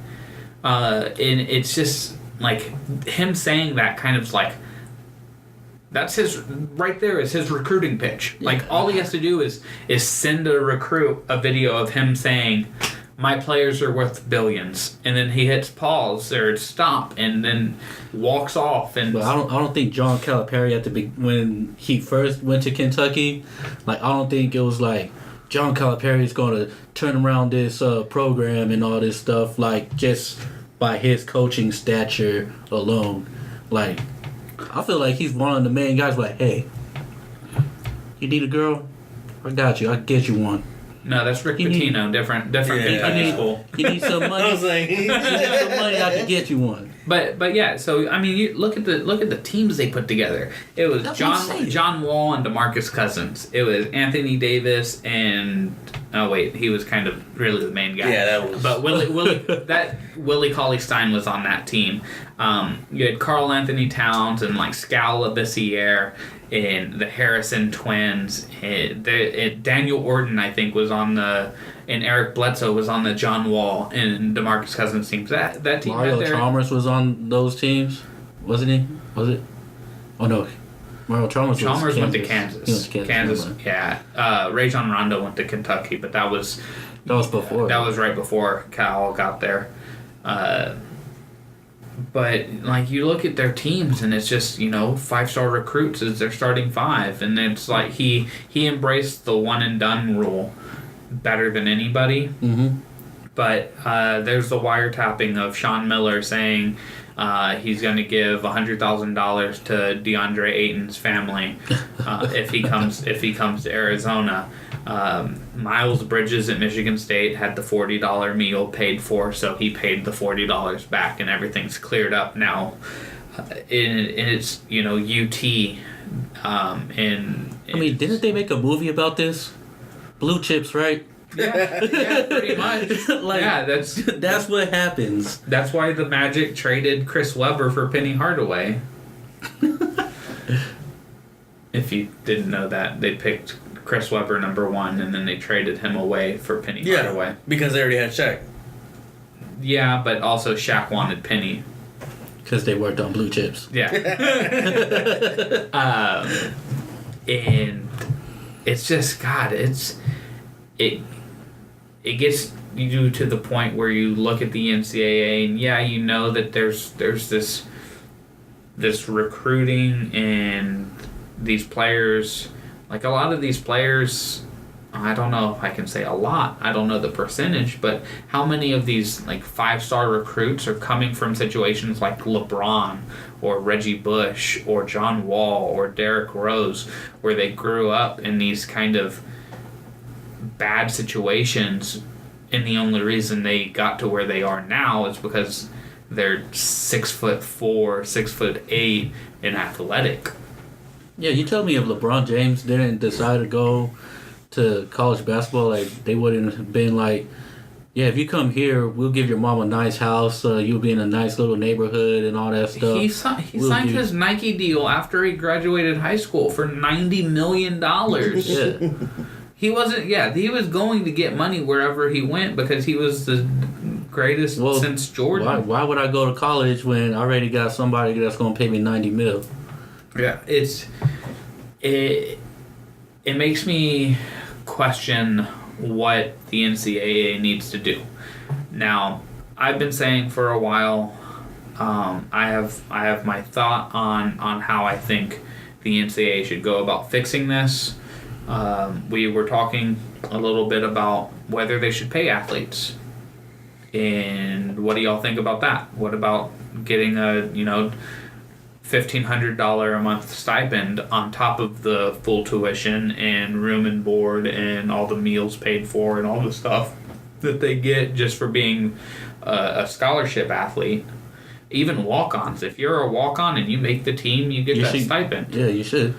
And it's just like him saying that kind of like. That's his right there is his recruiting pitch. Yeah. Like all he has to do is send a recruit a video of him saying, "My players are worth billions," and then he hits pause or stop and then walks off. And but I don't think John Calipari when he first went to Kentucky, like I don't think it was like John Calipari is going to turn around this program and all this stuff like just by his coaching stature alone, like. I feel like he's one of the main guys like, hey, you need a girl? I got you. I can get you one. No, that's Rick Pitino. Different school. You need some money? I was like, you need some money, I can get you one. But yeah, so I mean, you look at the teams they put together. It was John Wall and DeMarcus Cousins. It was Anthony Davis and he was kind of really the main guy. Yeah, that was. But Willie Cauley-Stein was on that team. You had Karl Anthony Towns and like Skal Labissiere and the Harrison twins. Daniel Orton, I think, was on and Eric Bledsoe was on the John Wall and DeMarcus Cousins teams. That team. Mario Chalmers was on those teams, wasn't he? Was it? Oh no, Mario Chalmers went to Kansas. He went to Kansas, yeah. Rajon Rondo went to Kentucky, but that was before. That was right before Cal got there. But like you look at their teams and it's just 5-star recruits as their starting five, and it's like he embraced the one and done rule better than anybody. Mm-hmm. But there's the wiretapping of Sean Miller saying he's going to give $100,000 to DeAndre Ayton's family if he comes to Arizona. Miles Bridges at Michigan State had the $40 meal paid for, so he paid the $40 back, and everything's cleared up now. And it's UT. Didn't they make a movie about this? Blue Chips, right? Yeah, pretty much. That's what happens. That's why the Magic traded Chris Webber for Penny Hardaway. If you didn't know that, they picked Chris Webber number 1, and then they traded him away for Penny Hardaway. Because they already had Shaq. Yeah, but also Shaq wanted Penny. Because they worked on Blue Chips. Yeah. And it's just, God, it gets you to the point where you look at the NCAA and that there's this recruiting and these players, like a lot of these players, I don't know if I can say a lot, I don't know the percentage, but how many of these like 5-star recruits are coming from situations like LeBron or Reggie Bush or John Wall or Derrick Rose, where they grew up in these kind of bad situations, and the only reason they got to where they are now is because they're 6'4", 6'8", and athletic. Yeah, you tell me if LeBron James didn't decide to go to college basketball, like they wouldn't have been like, yeah, if you come here, we'll give your mom a nice house, you'll be in a nice little neighborhood and all that stuff. He signed his Nike deal after he graduated high school for $90 million. Yeah. He wasn't. Yeah, he was going to get money wherever he went because he was the greatest since Jordan. Why would I go to college when I already got somebody that's going to pay me $90 million? Yeah, it makes me question what the NCAA needs to do. Now, I've been saying for a while, I have my thought on how I think the NCAA should go about fixing this. We were talking a little bit about whether they should pay athletes. And what do y'all think about that? What about getting a, $1,500 a month stipend on top of the full tuition and room and board and all the meals paid for and all the stuff that they get just for being a scholarship athlete? Even walk-ons. If you're a walk-on and you make the team, you get that stipend. Yeah, you should.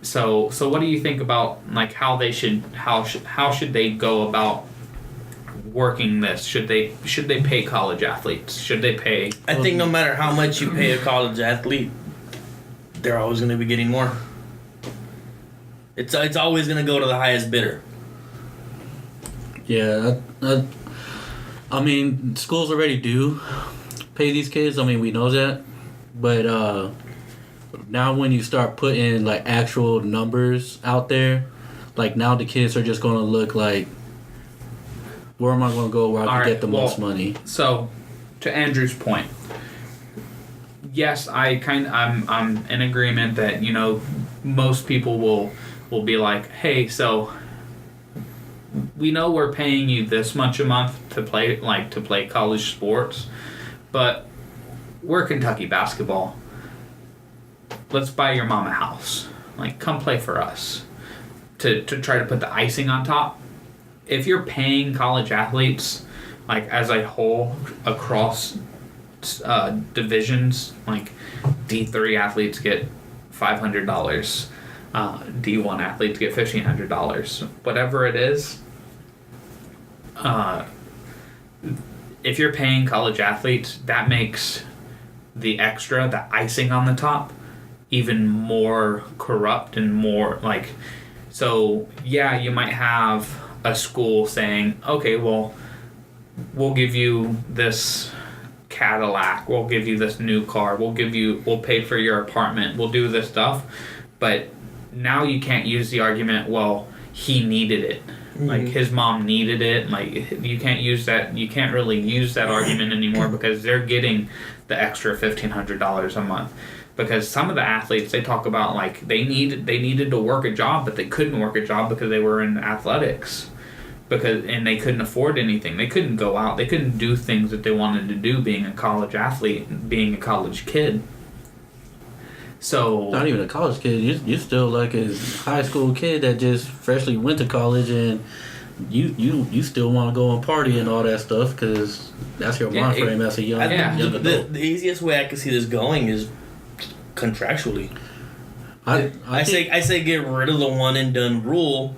So what do you think about like how should they go about working this? Should they pay college athletes? Should they pay? I think no matter how much you pay a college athlete, they're always going to be getting more. It's always going to go to the highest bidder. Yeah, I mean, schools already do pay these kids. I mean, we know that, but now when you start putting like actual numbers out there, like now the kids are just going to look like, where am I going to go where I can get the most money? So, to Andrew's point, yes, I'm in agreement that most people will be like, hey, so we know we're paying you this much a month to play college sports, but we're Kentucky basketball. Let's buy your mom a house. Like, come play for us. To try to put the icing on top. If you're paying college athletes, like, as a whole, across divisions, like, D3 athletes get $500. D1 athletes get $1,500. Whatever it is, if you're paying college athletes, that makes the icing on the top, even more corrupt and more like. So yeah, you might have a school saying, okay, well, we'll give you this Cadillac, we'll give you this new car, we'll pay for your apartment, we'll do this stuff, but now you can't use the argument, well, he needed it. Like, his mom needed it. Like, you can't use that. You can't really use that argument anymore because they're getting the extra $1,500 a month. Because some of the athletes, they talk about, like, they needed to work a job, but they couldn't work a job because they were in athletics. And they couldn't afford anything. They couldn't go out. They couldn't do things that they wanted to do being a college athlete, being a college kid. So not even a college kid. You're still like a high school kid that just freshly went to college, and you still want to go and party and all that stuff because that's your mind frame as a young adult. The easiest way I can see this going is contractually. I say get rid of the one and done rule.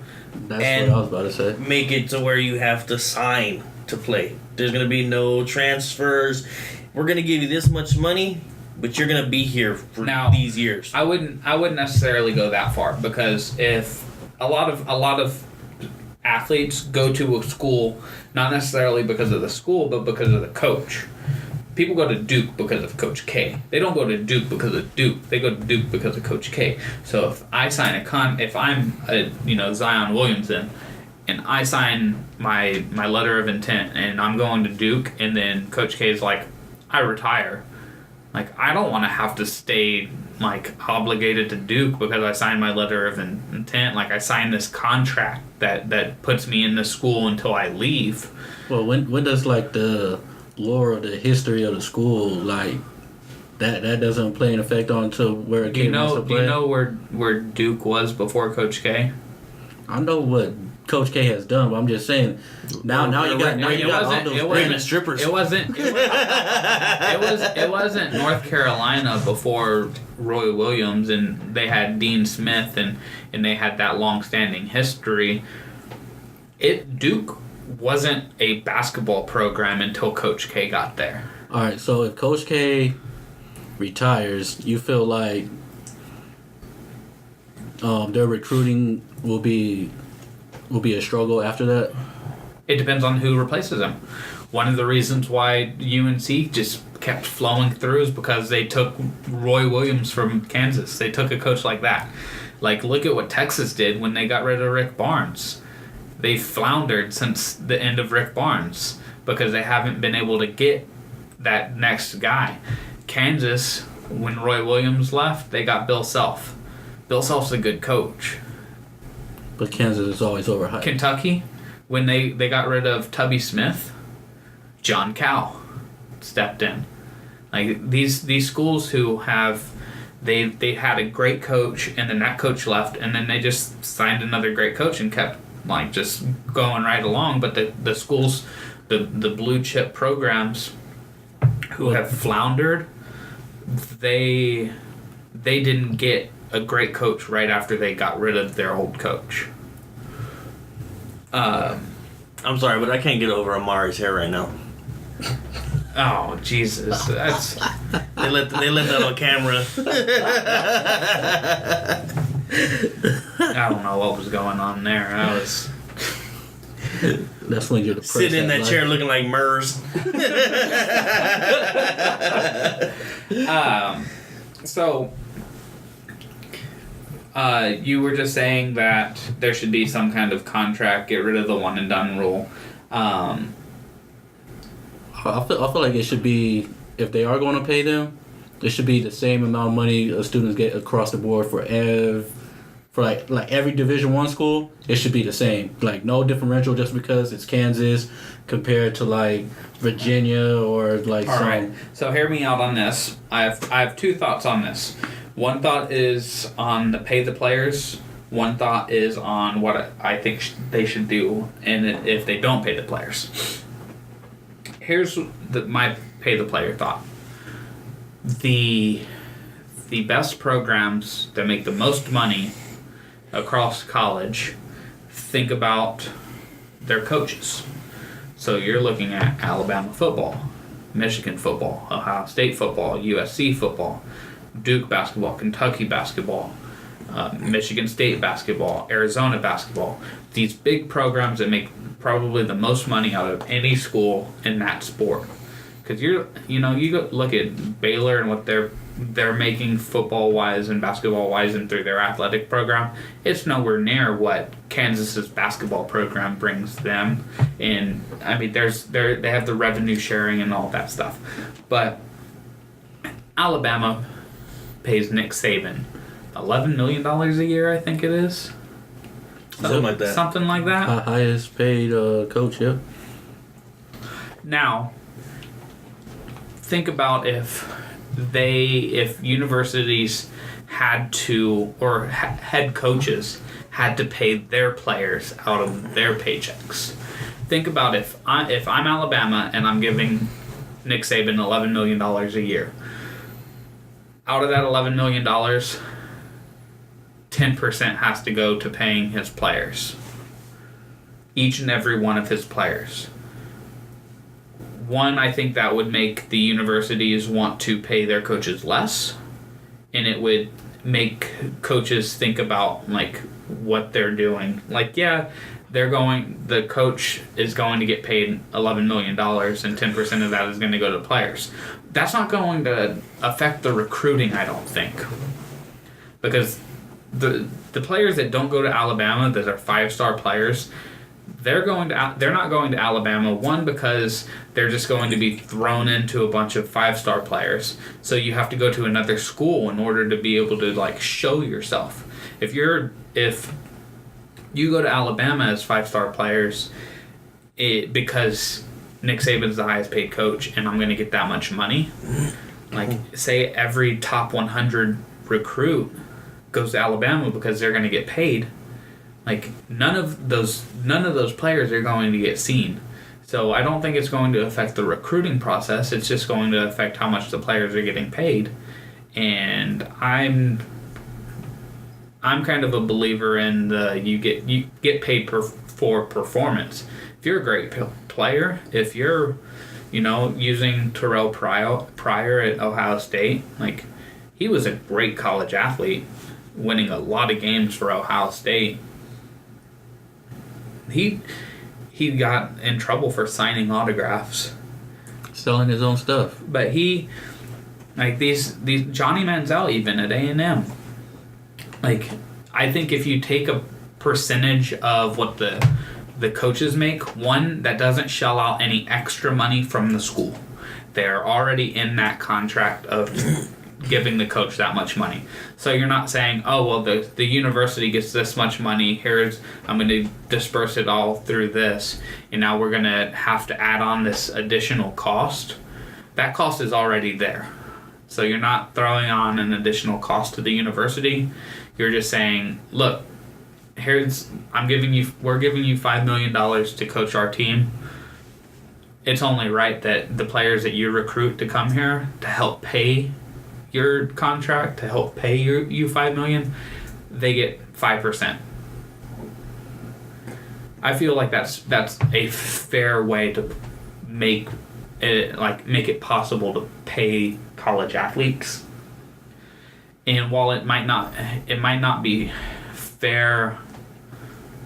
That's what I was about to say. Make it to where you have to sign to play. There's gonna be no transfers. We're gonna give you this much money, but you're gonna be here for these years. I wouldn't necessarily go that far because if a lot of athletes go to a school not necessarily because of the school but because of the coach. People go to Duke because of Coach K. They don't go to Duke because of Duke. They go to Duke because of Coach K. So if I sign if I'm Zion Williamson and I sign my letter of intent and I'm going to Duke and then Coach K is like, I retire. Like, I don't want to have to stay, like, obligated to Duke because I signed my letter of intent. Like, I signed this contract that puts me in the school until I leave. Well, when does, like, the lore or the history of the school, like, that doesn't play an effect on to where a kid wants to play? Do you know where Duke was before Coach K? I know what Coach K has done, but I'm just saying. Now you got all those Raymond strippers. It wasn't North Carolina before Roy Williams, and they had Dean Smith, and they had that long-standing history. Duke wasn't a basketball program until Coach K got there. All right, so if Coach K retires, you feel like their recruiting will be will be a struggle after that? It depends on who replaces him. One of the reasons why UNC just kept flowing through is because they took Roy Williams from Kansas. They took a coach like that. Like, look at what Texas did when they got rid of Rick Barnes. They floundered since the end of Rick Barnes because they haven't been able to get that next guy. Kansas, when Roy Williams left, they got Bill Self. Bill Self's a good coach. But Kansas is always overhyped. Kentucky, when they got rid of Tubby Smith, John Cow stepped in. Like, these schools who have they had a great coach and then that coach left and then they just signed another great coach and kept like just going right along. But the schools, the blue chip programs who have floundered, they didn't get a great coach right after they got rid of their old coach. I'm sorry, but I can't get over Amari's hair right now. Oh Jesus! That's they let that on camera. I don't know what was going on there. I was That's when you're depressed. Sitting in that chair looking like Murs. So you were just saying that there should be some kind of contract, get rid of the one and done rule. I feel like it should be, if they are going to pay them, it should be the same amount of money students get across the board for every Division I school. It should be the same, like no differential just because it's Kansas compared to like Virginia or like All right. So hear me out on this. I have two thoughts on this. One thought is on the pay the players. One thought is on what I think they should do, and if they don't pay the players. Here's my pay the player thought. The best programs that make the most money across college, think about their coaches. So you're looking at Alabama football, Michigan football, Ohio State football, USC football, Duke basketball, Kentucky basketball, Michigan State basketball, Arizona basketball. These big programs that make probably the most money out of any school in that sport. Because you go look at Baylor and what they're making football wise and basketball wise and through their athletic program. It's nowhere near what Kansas's basketball program brings them. And I mean, they have the revenue sharing and all that stuff. But Alabama pays Nick Saban $11 million a year, I think it is. Something like that. Something like that. Highest paid coach, yeah. Now, think about if universities had to, or head coaches had to pay their players out of their paychecks. Think about if I'm Alabama and I'm giving Nick Saban $11 million a year. Out of that $11 million, 10% has to go to paying his players. Each and every one of his players. One, I think that would make the universities want to pay their coaches less, and it would make coaches think about like what they're doing. Like, yeah, the coach is going to get paid $11 million, and 10% of that is going to go to players. That's not going to affect the recruiting, I don't think, because the players that don't go to Alabama that are 5-star players, they're not going to Alabama, one, because they're just going to be thrown into a bunch of 5-star players. So you have to go to another school in order to be able to like show yourself. If you go to Alabama as 5-star players, because Nick Saban's the highest paid coach and I'm going to get that much money, like say every top 100 recruit goes to Alabama because they're going to get paid. Like none of those players are going to get seen. So I don't think it's going to affect the recruiting process. It's just going to affect how much the players are getting paid. And I'm kind of a believer in you get paid for performance. If you're a great player, if you're using Terrell Pryor at Ohio State, like he was a great college athlete, winning a lot of games for Ohio State. he got in trouble for signing autographs, selling his own stuff. but he like these Johnny Manziel even at A&M. Like, I think if you take a percentage of what the coaches make, one, that doesn't shell out any extra money from the school. They're already in that contract of giving the coach that much money. So you're not saying, oh, well, the university gets this much money, I'm going to disperse it all through this, and now we're going to have to add on this additional cost. That cost is already there. So you're not throwing on an additional cost to the university. You're just saying, look, we're giving you $5 million to coach our team. It's only right that the players that you recruit to come here to help pay your contract, to help pay you $5 million, they get 5%. I feel like that's a fair way to make it possible to pay college athletes. And while it might not be fair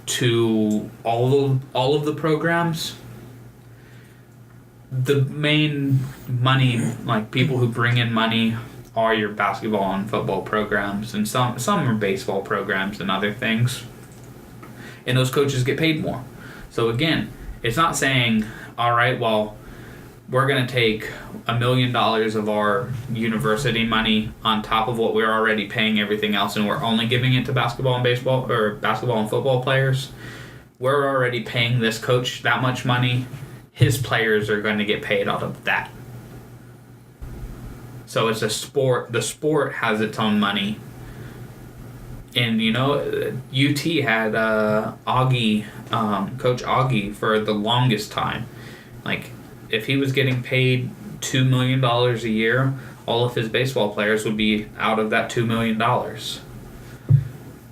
to all of the programs, the main money, like people who bring in money, are your basketball and football programs, and some are baseball programs and other things. And those coaches get paid more. So again, it's not saying, all right, well, we're going to take $1 million of our university money on top of what we're already paying everything else, and we're only giving it to basketball and baseball, or basketball and football players. We're already paying this coach that much money. His players are going to get paid out of that. So it's a sport. The sport has its own money. And, UT had Augie, Coach Augie, for the longest time. Like, if he was getting paid $2 million a year, all of his baseball players would be out of that $2 million.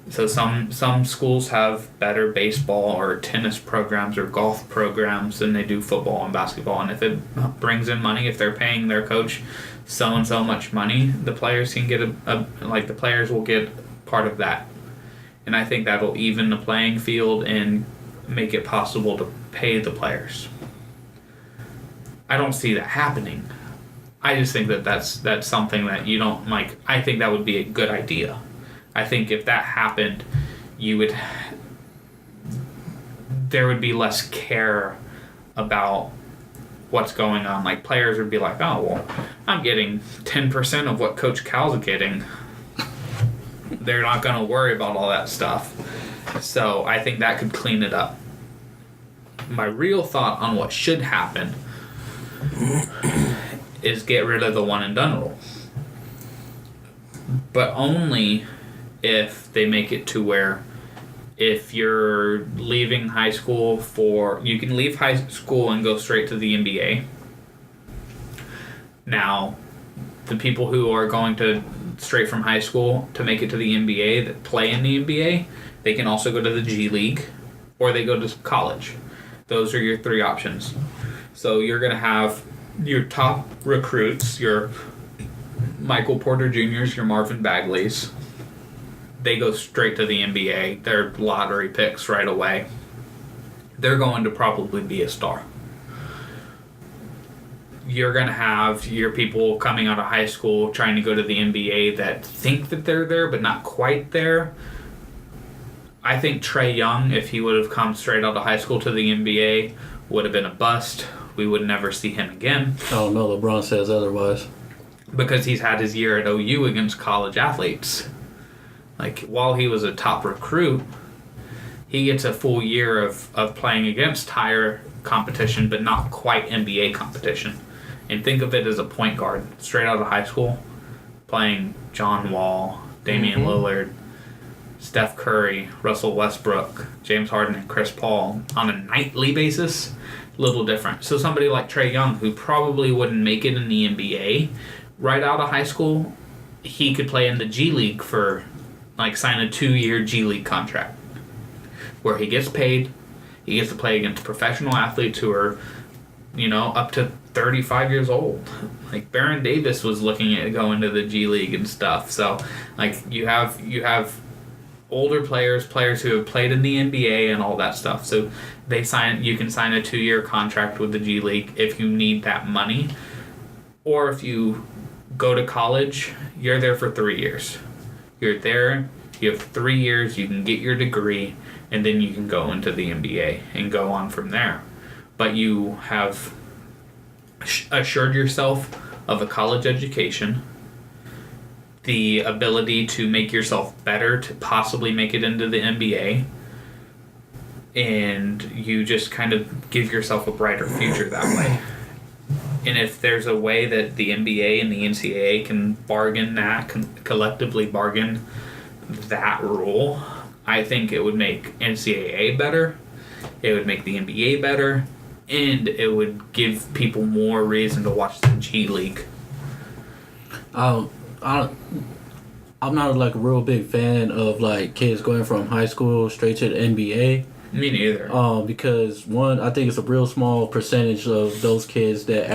So some schools have better baseball or tennis programs or golf programs than they do football and basketball. And if it brings in money, if they're paying their coach so and so much money, the players can get the players will get part of that. And I think that'll even the playing field and make it possible to pay the players. I don't see that happening. I just think that's something that you don't like. I think that would be a good idea. I think if that happened, there would be less care about what's going on. Like, players would be like, oh, well, I'm getting 10% of what Coach Cal's getting. They're not going to worry about all that stuff. So I think that could clean it up. My real thought on what should happen is get rid of the one and done rule. But only if they make it to where if you're leaving high school you can leave high school and go straight to the NBA. Now, the people who are going to straight from high school to make it to the NBA that play in the NBA, they can also go to the G League or they go to college. Those are your three options. So you're going to have your top recruits, your Michael Porter Jr.'s, your Marvin Bagleys. They go straight to the NBA. They're lottery picks right away. They're going to probably be a star. You're going to have your people coming out of high school trying to go to the NBA that think that they're there but not quite there. I think Trae Young, if he would have come straight out of high school to the NBA, would have been a bust. We would never see him again. Oh no, LeBron says otherwise. Because he's had his year at OU against college athletes. Like, while he was a top recruit, he gets a full year of playing against higher competition, but not quite NBA competition. And think of it as a point guard, straight out of high school, playing John Wall, Damian Lillard, Steph Curry, Russell Westbrook, James Harden, and Chris Paul on a nightly basis. Little different. So somebody like Trae Young, who probably wouldn't make it in the NBA right out of high school, he could play in the G League sign a 2-year G League contract where he gets paid. He gets to play against professional athletes who are, up to 35 years old. Like, Baron Davis was looking at going to the G League and stuff. So, like, you have older players who have played in the NBA and all that stuff. So you can sign a 2-year contract with the G League if you need that money. Or if you go to college, you're there for 3 years. You're there, you have 3 years, you can get your degree, and then you can go into the NBA and go on from there. But you have assured yourself of a college education, the ability to make yourself better to possibly make it into the NBA, and you just kind of give yourself a brighter future that way. And if there's a way that the NBA and the NCAA can collectively bargain that rule, I think it would make NCAA better, it would make the NBA better, and it would give people more reason to watch the G League. I'm not like a real big fan of like kids going from high school straight to the NBA. Me neither. Because one, I think it's a real small percentage of those kids that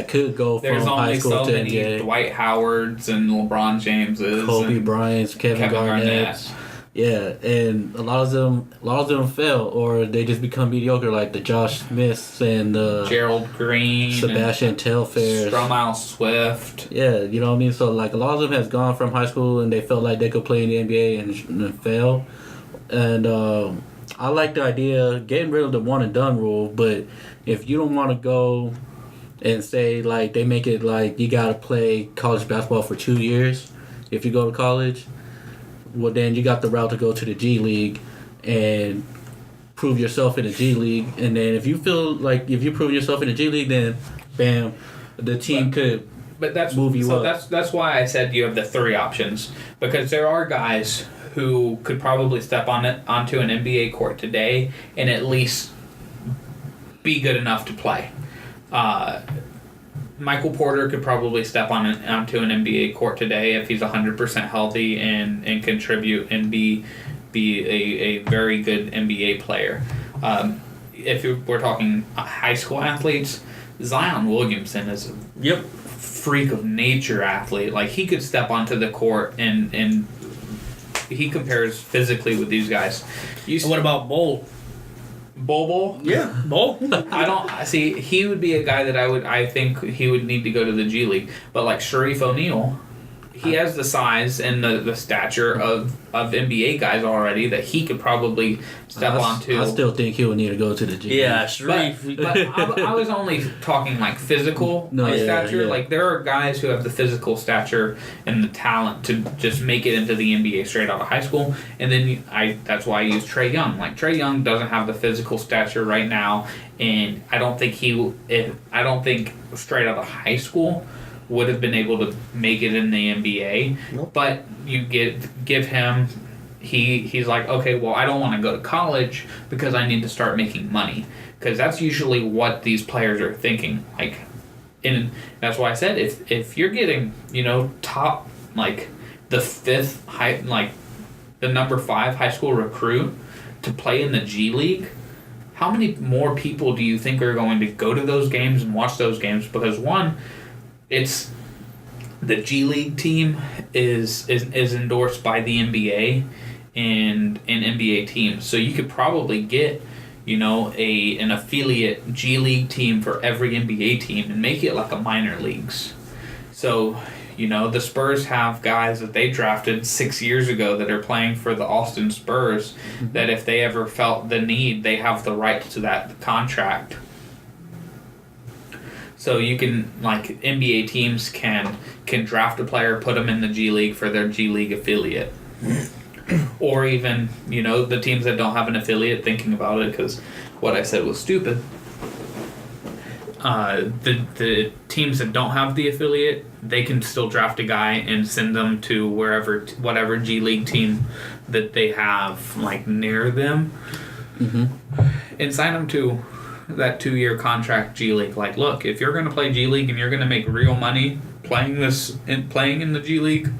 could go There's from high school to NBA. There's only so many Dwight Howards and LeBron Jameses, Kobe Bryant's, Kevin Garnett's. Yeah, and a lot of them fail, or they just become mediocre, like the Josh Smiths and the Gerald Green, Sebastian Telfair, Stromile Swift. Yeah, you know what I mean. So like a lot of them has gone from high school and they felt like they could play in the NBA and fail. And I like the idea getting rid of the one and done rule, but if you don't want to go and say like they make it like you gotta play college basketball for 2 years if you go to college. Well, then you got the route to go to the G League and prove yourself in the G League. And then if you feel like if you prove yourself in the G League, then bam, the team could move you up. That's why I said you have the 3 options. Because there are guys who could probably step onto an NBA court today and at least be good enough to play. Michael Porter could probably step onto an NBA court today if he's 100% healthy and contribute and be a very good NBA player. If we're talking high school athletes, Zion Williamson is a freak of nature athlete. Like he could step onto the court and he compares physically with these guys. What about Bull? Bobo? Yeah, Bull. I don't see. He would be a guy that I think he would need to go to the G League. But like Sharif O'Neal, he has the size and the stature of NBA guys already that he could probably step onto. I still think he would need to go to the G League. Yeah, Sharif. But I was only talking like physical stature. Yeah. Like there are guys who have the physical stature and the talent to just make it into the NBA straight out of high school. And then that's why I use Trae Young. Like Trae Young doesn't have the physical stature right now, and I don't think straight out of high school would have been able to make it in the NBA. Nope. But you give him. He's like, okay, well, I don't want to go to college because I need to start making money. Because that's usually what these players are thinking. Like, and that's why I said if you're getting, top, like, the 5th, like, the number 5 high school recruit to play in the G League, how many more people do you think are going to go to those games and watch those games? Because, one, it's the G League team is endorsed by the NBA and an NBA team. So you could probably get, an affiliate G League team for every NBA team and make it like a minor leagues. So, the Spurs have guys that they drafted 6 years ago that are playing for the Austin Spurs that if they ever felt the need, they have the right to that contract. So you can, like, NBA teams can draft a player, put them in the G League for their G League affiliate. Or even, the teams that don't have an affiliate thinking about it because what I said was stupid. The teams that don't have the affiliate, they can still draft a guy and send them to whatever G League team that they have, like, near them. Mm-hmm. And sign them to that 2-year contract G League. Like, look, if you're going to play G League and you're going to make real money playing in the G League,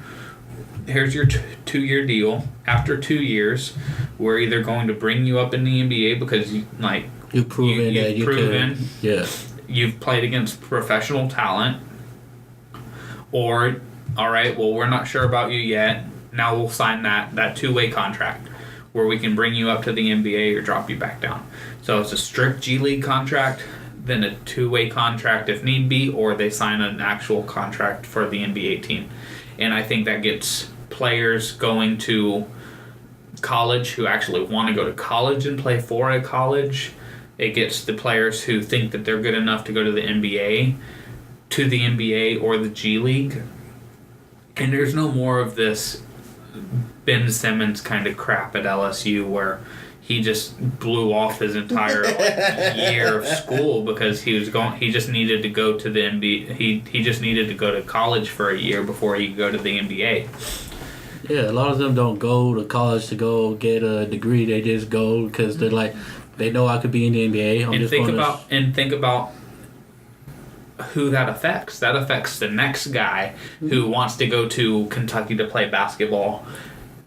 here's your 2-year deal. After 2 years, we're either going to bring you up in the NBA because you've proven you've played against professional talent, or all right, well, we're not sure about you yet, now we'll sign that two-way contract where we can bring you up to the NBA or drop you back down. So it's a strict G League contract, then a two-way contract if need be, or they sign an actual contract for the NBA team. And I think that gets players going to college who actually want to go to college and play for a college. It gets the players who think that they're good enough to go to the NBA to the NBA or the G League. And there's no more of this Ben Simmons kind of crap at LSU where he just blew off his entire year of school because he just needed to go to the NBA. He just needed to go to college for a year before he could go to the NBA. Yeah, a lot of them don't go to college to go get a degree. They just go because they're like, they know I could be in the NBA. Think about who that affects. That affects the next guy who wants to go to Kentucky to play basketball,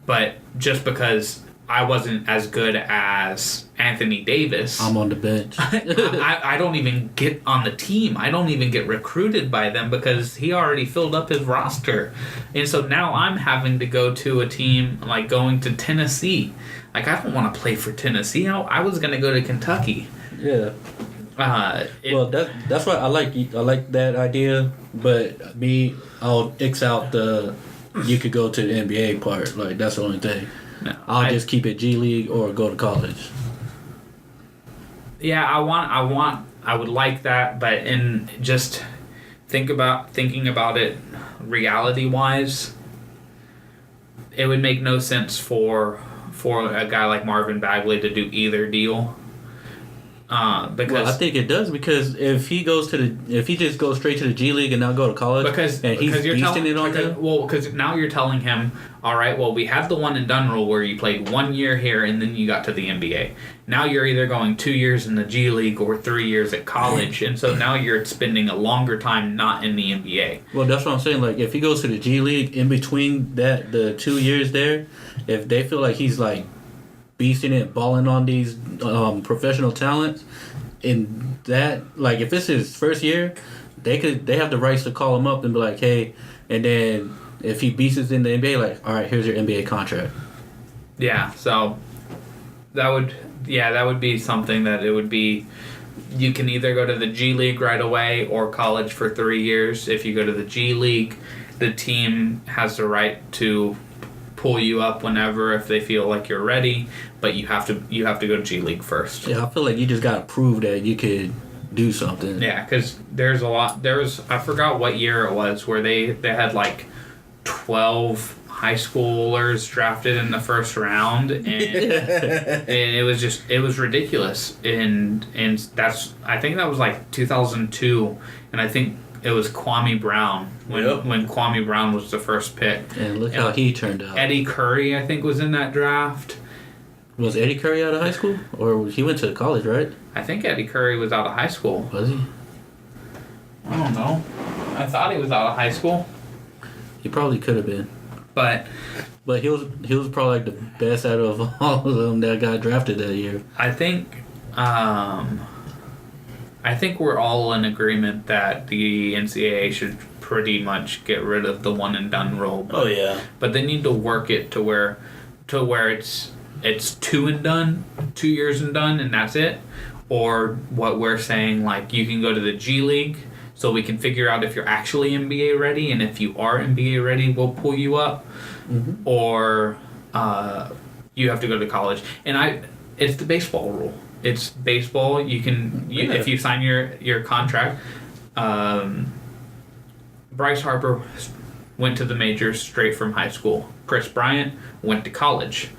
but just because I wasn't as good as Anthony Davis, I'm on the bench. I don't even get on the team. I don't even get recruited by them because he already filled up his roster. And so now I'm having to go to a team like going to Tennessee. Like, I don't want to play for Tennessee. I was going to go to Kentucky. Yeah. Well, that's why I like that idea, but I'll X out the you could go to the NBA part. Like, that's the only thing. No, I'll just keep it G League or go to college. Yeah, I would like that, but in just thinking about it reality wise, it would make no sense for a guy like Marvin Bagley to do either deal. Because I think it does, because if he just goes straight to the G League and not go to college, and he's beasting it on him. Well, because now you're telling him, all right, well, we had the one and done rule where you played 1 year here and then you got to the NBA. Now you're either going 2 years in the G League or 3 years at college, and so now you're spending a longer time not in the NBA. Well, that's what I'm saying. Like, if he goes to the G League, in between the 2 years there, if they feel like he's like beasting it, balling on these professional talents, in that, like, if it's his first year, they have the rights to call him up and be like, hey, and then if he beats us in the NBA, like, all right, here's your NBA contract. Yeah, so that would be something that it would be. You can either go to the G League right away or college for 3 years. If you go to the G League, the team has the right to pull you up whenever if they feel like you're ready, but you have to go to G League first. Yeah, I feel like you just got to prove that you could do something. Yeah, because I forgot what year it was where they had like 12 high schoolers drafted in the first round, and and it was ridiculous, and I think that was like 2002, and I think it was Kwame Brown when Kwame Brown was the first pick. And look how he turned out. Eddie Curry, I think, was in that draft. Was Eddie Curry out of high school? Or he went to college, right? I think Eddie Curry was out of high school. Was he? I don't know. I thought he was out of high school. He probably could have been. But he was probably like the best out of all of them that got drafted that year. I think we're all in agreement that the NCAA should pretty much get rid of the one and done rule. Oh yeah. But they need to work it to where it's 2 and done, 2 years and done, and that's it. Or what we're saying, like, you can go to the G League so we can figure out if you're actually NBA ready, and if you are NBA ready, we'll pull you up. Mm-hmm. Or you have to go to college. And it's the baseball rule. It's baseball. If you sign your contract. Bryce Harper went to the majors straight from high school. Chris Bryant went to college.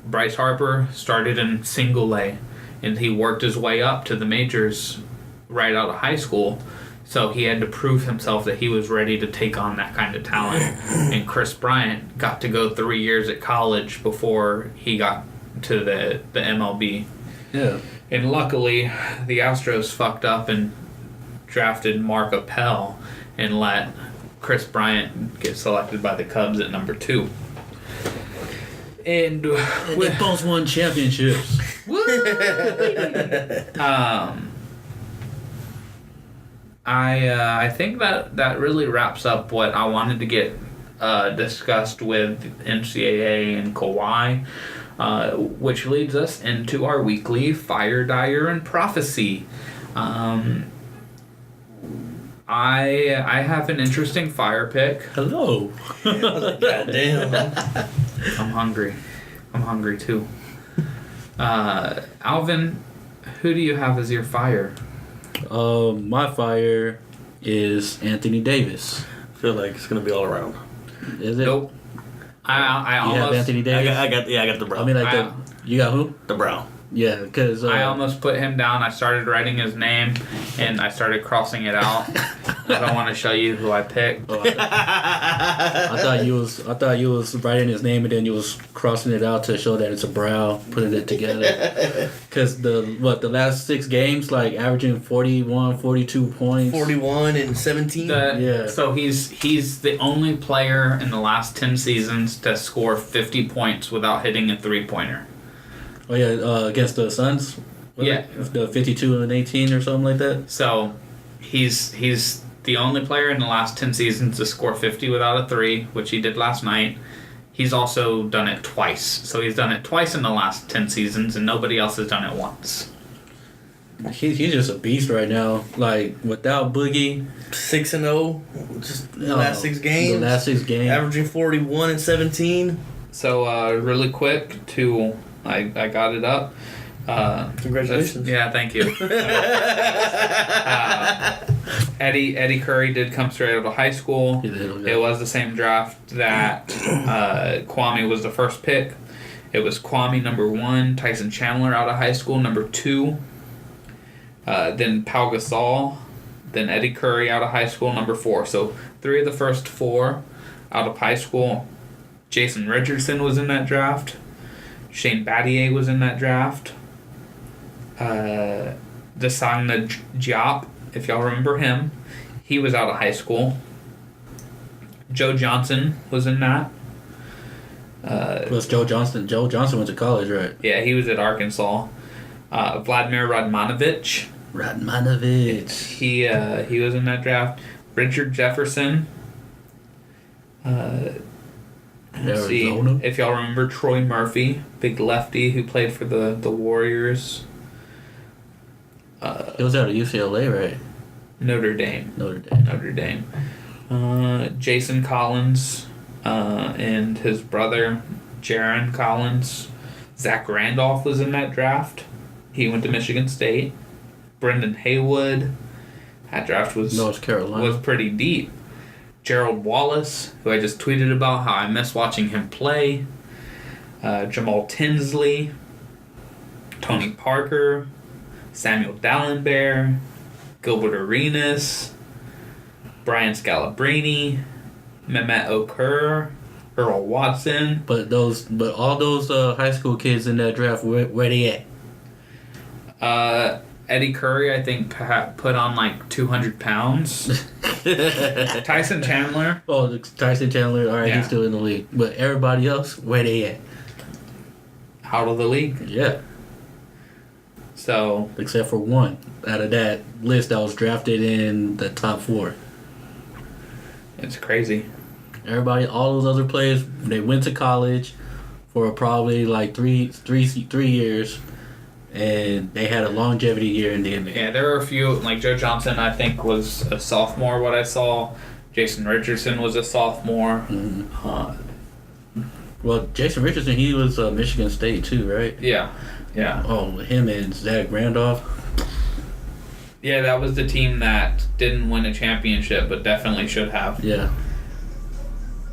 Bryce Harper started in single A, and he worked his way up to the majors right out of high school. So he had to prove himself that he was ready to take on that kind of talent. And Chris Bryant got to go 3 years at college before he got to the MLB. Yeah. And luckily, the Astros fucked up and drafted Mark Appel and let Chris Bryant get selected by the Cubs at number 2. And they both won championships. I think that really wraps up what I wanted to get discussed with NCAA and Kawhi, which leads us into our weekly Fire, Dire, and Prophecy. I have an interesting fire pick. Hello. God damn. I'm hungry. I'm hungry too. Alvin, who do you have as your fire? My fire is Anthony Davis. I feel like it's gonna be all around. Is it? Nope. I You almost have Anthony Davis? I got the brown. I mean, like, you got who? the brown. Yeah, because... I almost put him down. I started writing his name, and I started crossing it out. I don't want to show you who I picked. I thought you was writing his name and then you was crossing it out to show that it's a brow, putting it together. Because the last 6 games, like averaging 41, 42 points. 41 and 17. Yeah. So he's the only player in the last 10 seasons to score 50 points without hitting a 3-pointer. Oh yeah, against the Suns. Yeah. The 52 and 18 or something like that. So he's the only player in the last 10 seasons to score 50 without a 3, which he did last night. He's also done it twice. So he's done it twice in the last 10 seasons, and nobody else has done it once. He's just a beast right now. Like, without Boogie... 6-0, just the last 6 games. The last 6 games. Averaging 41 and 17. So really quick I got it up. Congratulations. Yeah, thank you. Eddie Curry did come straight out of high school. It was the same draft that Kwame was the first pick. It was Kwame number 1, Tyson Chandler out of high school number 2, then Pau Gasol, then Eddie Curry out of high school number 4. So 3 of the first 4 out of high school. Jason Richardson was in that draft. Shane Battier was in that draft. Desagna Diop, if y'all remember him, he was out of high school. Joe Johnson was in that. Was Joe Johnson? Joe Johnson went to college, right? Yeah, he was at Arkansas. Vladimir Radmanovic. He was in that draft. Richard Jefferson. Let's see if y'all remember Troy Murphy, big lefty who played for the Warriors. He was out of UCLA, right? Notre Dame. Jason Collins and his brother Jaron Collins. Zach Randolph was in that draft. He went to Michigan State. Brendan Haywood. That draft was North Carolina. Was pretty deep. Gerald Wallace, who I just tweeted about how I miss watching him play. Jamal Tinsley. Tony Parker. Samuel Dallenberg. Gilbert Arenas. Brian Scalabrine. Mehmet Okur. Earl Watson. But all those high school kids in that draft, where they at? Eddie Curry, I think, put on like 200 pounds. Tyson Chandler. Oh, Tyson Chandler, all right, Yeah. He's still in the league. But everybody else, where they at? Out of the league. Yeah. So. Except for one out of that list that was drafted in the top 4. It's crazy. Everybody, all those other players, they went to college for probably like three years, and they had a longevity year in the NBA. Yeah, there were a few, like Joe Johnson, I think, was a sophomore, what I saw. Jason Richardson was a sophomore. Mm-hmm. Well, Jason Richardson, he was Michigan State too, right? Yeah. Oh, him and Zach Randolph. Yeah, that was the team that didn't win a championship, but definitely should have. Yeah.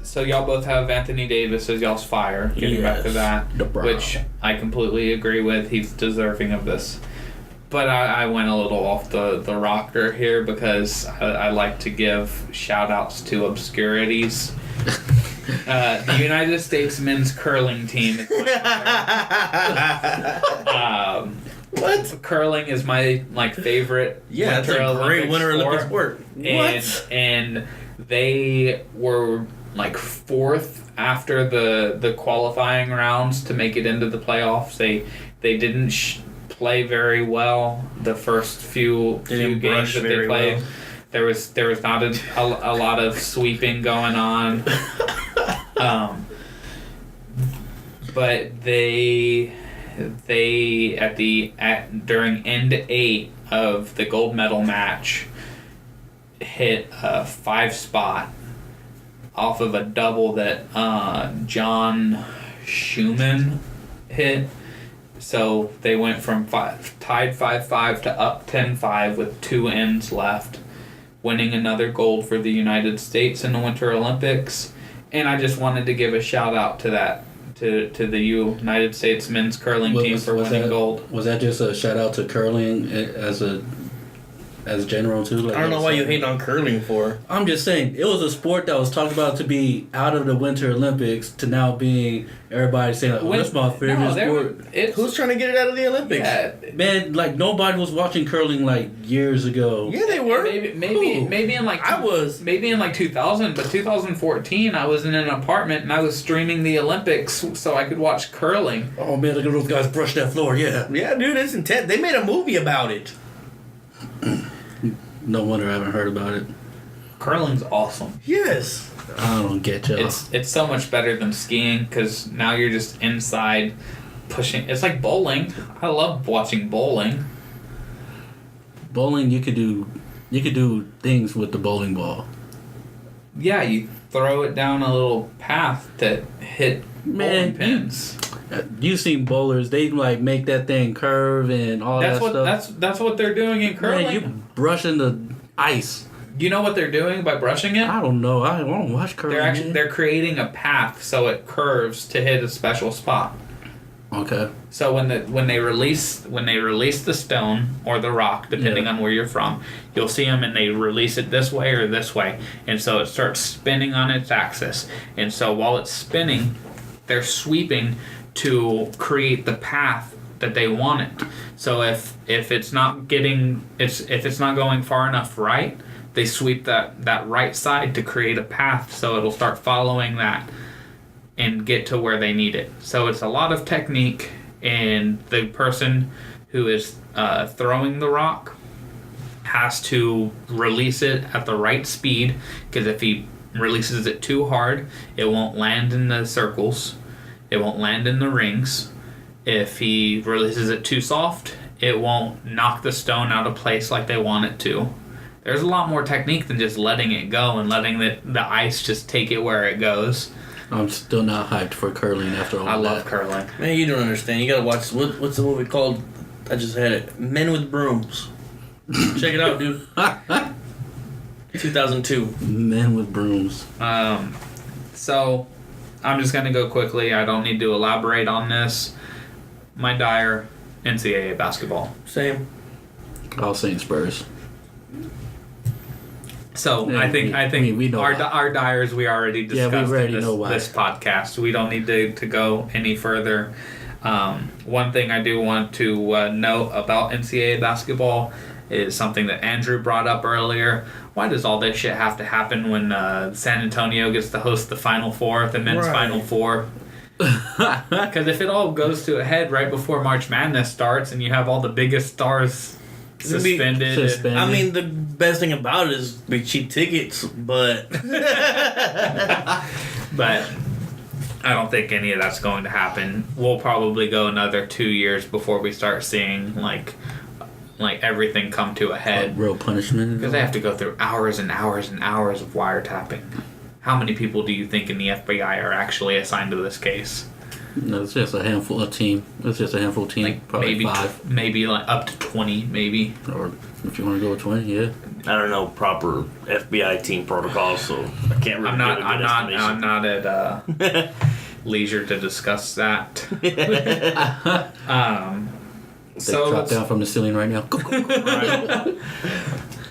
So y'all both have Anthony Davis as y'all's fire. Getting back to that, which I completely agree with. He's deserving of this. But I went a little off the rocker here because I like to give shout-outs to obscurities. The United States men's curling team. What? Curling is my favorite. Yeah, it's a great winter Olympic sport. And they were 4th after the qualifying rounds to make it into the playoffs. They didn't play very well the first few games that they played. Well. There was not a lot of sweeping going on. But they during end 8 of the gold medal match hit a 5 spot off of a double that John Schumann hit. So they went from tied 5-5 to up 10-5 with 2 ends left, winning another gold for the United States in the Winter Olympics. And I just wanted to give a shout out to that to the United States men's curling team for winning gold. Was that just a shout out to curling as general too? Like, I don't know why you hate on curling for. I'm just saying it was a sport that was talked about to be out of the Winter Olympics to now being everybody saying like, that's my favorite sport. Who's trying to get it out of the Olympics? Yeah. Man, like nobody was watching curling like years ago. Yeah, they were. Maybe in like I was. Maybe in like 2000, but 2014 I was in an apartment and I was streaming the Olympics so I could watch curling. Oh man, look at those guys brush that floor. Yeah. Yeah, dude, it's intense. They made a movie about it. No wonder I haven't heard about it. Curling's awesome. Yes. I don't get you. It's so much better than skiing because now you're just inside pushing. It's like bowling. I love watching bowling. Bowling, you could do things with the bowling ball. Yeah, you throw it down a little path that hit bowling pins. You've seen bowlers, they like make that thing curve and all that stuff. That's what they're doing in curling. Man, you brushing the ice. You know what they're doing by brushing it? I don't know. I don't watch curling. They're creating a path so it curves to hit a special spot. Okay. So when they release the stone or the rock, depending on where you're from, you'll see them and they release it this way or this way, and so it starts spinning on its axis. And so while it's spinning, they're sweeping to create the path that they want it. So if it's not going far enough right, they sweep that right side to create a path so it'll start following that and get to where they need it. So it's a lot of technique, and the person who is throwing the rock has to release it at the right speed, because if he releases it too hard, it won't land in the circles. It won't land in the rings. If he releases it too soft, it won't knock the stone out of place like they want it to. There's a lot more technique than just letting it go and letting the ice just take it where it goes. I'm still not hyped for curling after all that. I love curling. Man, you don't understand. You gotta watch, what's the movie called? I just had it. Men with Brooms. Check it out, dude. 2002. Men with Brooms. So I'm just going to go quickly. I don't need to elaborate on this. My Dyer, NCAA basketball. Same. I'll say Spurs. So Yeah, I think we know our Dyers we already discussed we already in know why. this podcast. We don't need to go any further. One thing I do want to note about NCAA basketball is something that Andrew brought up earlier. Why does all this shit have to happen when San Antonio gets to host the Final Four, the men's Final Four? Because if it all goes to a head right before March Madness starts and you have all the biggest stars suspended. I mean, the best thing about it is big cheap tickets, but... But I don't think any of that's going to happen. We'll probably go another 2 years before we start seeing like everything come to a head. Real punishment. Because they have to go through hours and hours and hours of wiretapping. How many people do you think in the FBI are actually assigned to this case? No, it's just a handful of team. It's just a handful of team. Like probably maybe 5. Maybe like up to 20, maybe. Or if you want to go with 20, yeah. I don't know proper FBI team protocols, so I can't really I'm not at leisure to discuss that. They drop down from the ceiling right now. Right.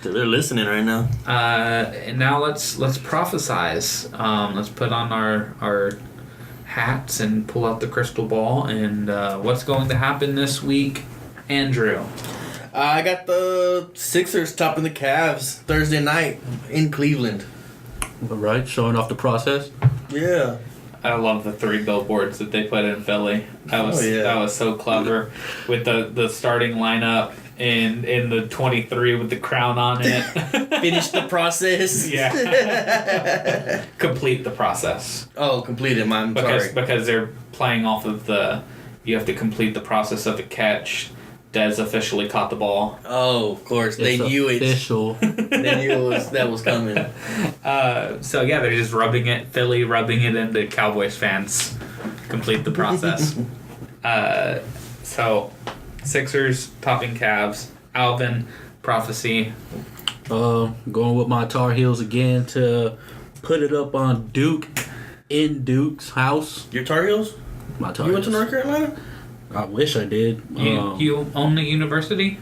They're listening right now. And now let's prophesize. Let's put on our hats and pull out the crystal ball. And what's going to happen this week, Andrew? I got the Sixers topping the Cavs Thursday night in Cleveland. All right, showing off the process. Yeah. I love the 3 billboards that they put in Philly. That was so clever with the starting lineup in the 23 with the crown on it. Finish the process. Yeah. Complete the process. Oh, completed. Sorry. Because they're playing off of you have to complete the process of a catch. Dez officially caught the ball. Oh, of course. They knew it. Official. They knew that was coming. So yeah, they're just Philly rubbing it into Cowboys fans. Complete the process. So Sixers topping Cavs. Alvin, Prophecy. Going with my Tar Heels again to put it up on Duke in Duke's house. Your Tar Heels? My Tar You Heels. went to North Carolina? I wish I did. You own the university?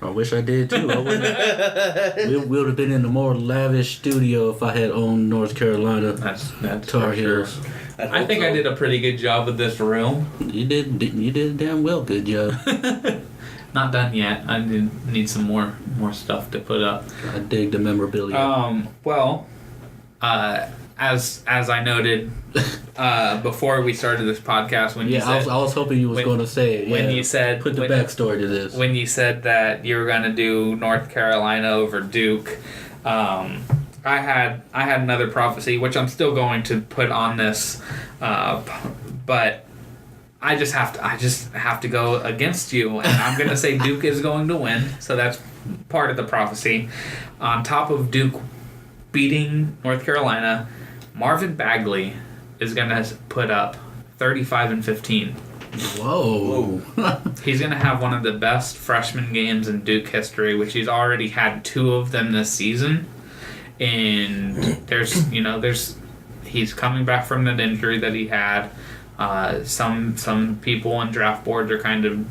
I wish I did too. We would have been in a more lavish studio if I had owned North Carolina. That's Tar for sure. Heels. I think I did a pretty good job with this room. You did a damn well good job. Not done yet. I need some more stuff to put up. I dig the memorabilia. As I noted before we started this podcast, when you said, I was hoping you was going to say it. When you said put the backstory to this. When you said that you were going to do North Carolina over Duke, I had another prophecy which I'm still going to put on this, but I just have to go against you, and I'm going to say Duke is going to win. So that's part of the prophecy. On top of Duke beating North Carolina, Marvin Bagley is going to put up 35 and 15. Whoa. He's going to have one of the best freshman games in Duke history, which he's already had 2 of them this season. And he's coming back from that injury that he had. Some people on draft boards are kind of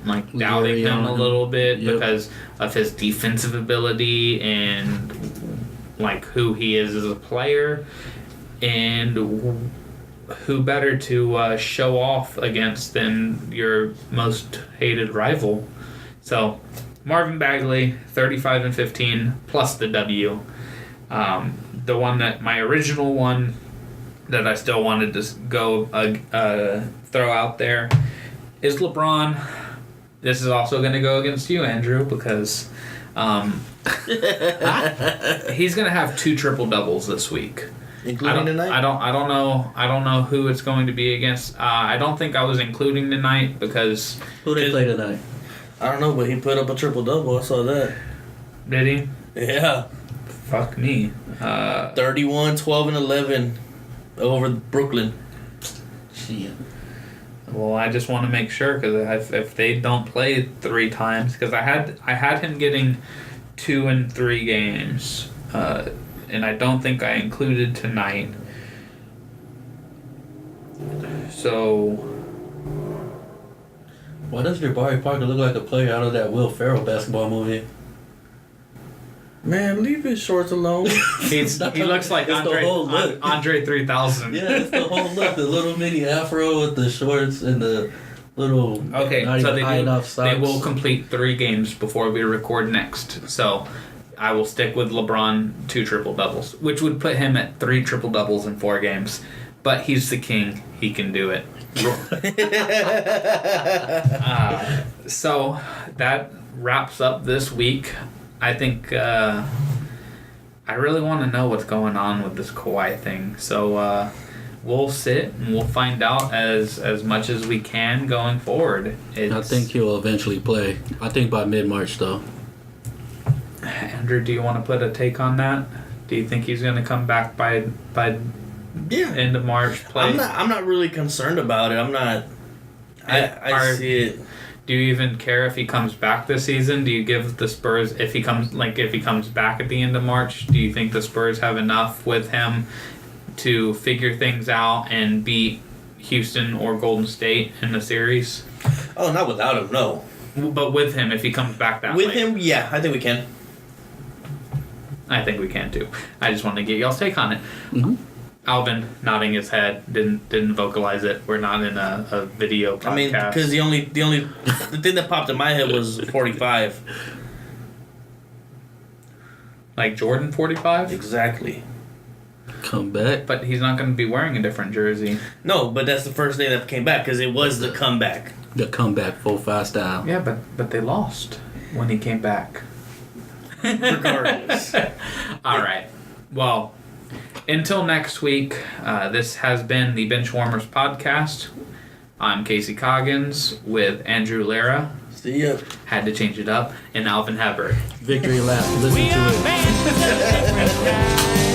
like doubting him a little bit because of his defensive ability and like who he is as a player, and who better to show off against than your most hated rival. So Marvin Bagley, 35 and 15 plus the W. The one that my original one that I still wanted to go throw out there is LeBron. This is also going to go against you, Andrew, because he's going to have 2 triple doubles this week, including tonight. I don't know who it's going to be against. I don't think I was including tonight because who they play tonight? I don't know, but he put up a triple double. I saw that. Did he? Yeah. Fuck me. 31, 12, and 11 over Brooklyn. Shit. Well, I just want to make sure because if they don't play 3 times, because I had him getting 2 and 3 games, and I don't think I included tonight. So, why does Jabari Parker look like a player out of that Will Ferrell basketball movie? Man, leave his shorts alone. he looks like Andre 3000. Yeah, it's the whole look. The little mini afro with the shorts and the little they will complete 3 games before we record next. So I will stick with LeBron 2 triple doubles, which would put him at 3 triple doubles in 4 games. But he's the king; he can do it. So that wraps up this week. I think I really want to know what's going on with this Kawhi thing. So we'll sit and we'll find out as much as we can going forward. I think he'll eventually play. I think by mid-March, though. Andrew, do you want to put a take on that? Do you think he's going to come back by end of March? Play? I'm not really concerned about it. I'm not. I see it. Do you even care if he comes back this season? Do you give the Spurs if he comes back at the end of March? Do you think the Spurs have enough with him to figure things out and beat Houston or Golden State in the series? Oh, not without him, no. But with him, if he comes back that with late. him, yeah, I think we can. I think we can too. I just wanted to get y'all's take on it. Mm-hmm. Alvin nodding his head, didn't vocalize it. We're not in a video podcast. I mean, because the thing that popped in my head was 45. Like Jordan 45? Exactly. Come back. But he's not going to be wearing a different jersey. No, but that's the first thing that came back because it was the comeback. The comeback 4-5 style. Yeah, but they lost. when he came back. Regardless. All right. Well, until next week, this has been the Benchwarmers podcast. I'm Casey Coggins with Andrew Lara. See ya. Had to change it up. And Alvin Hebert. Victory lap. Listen to it.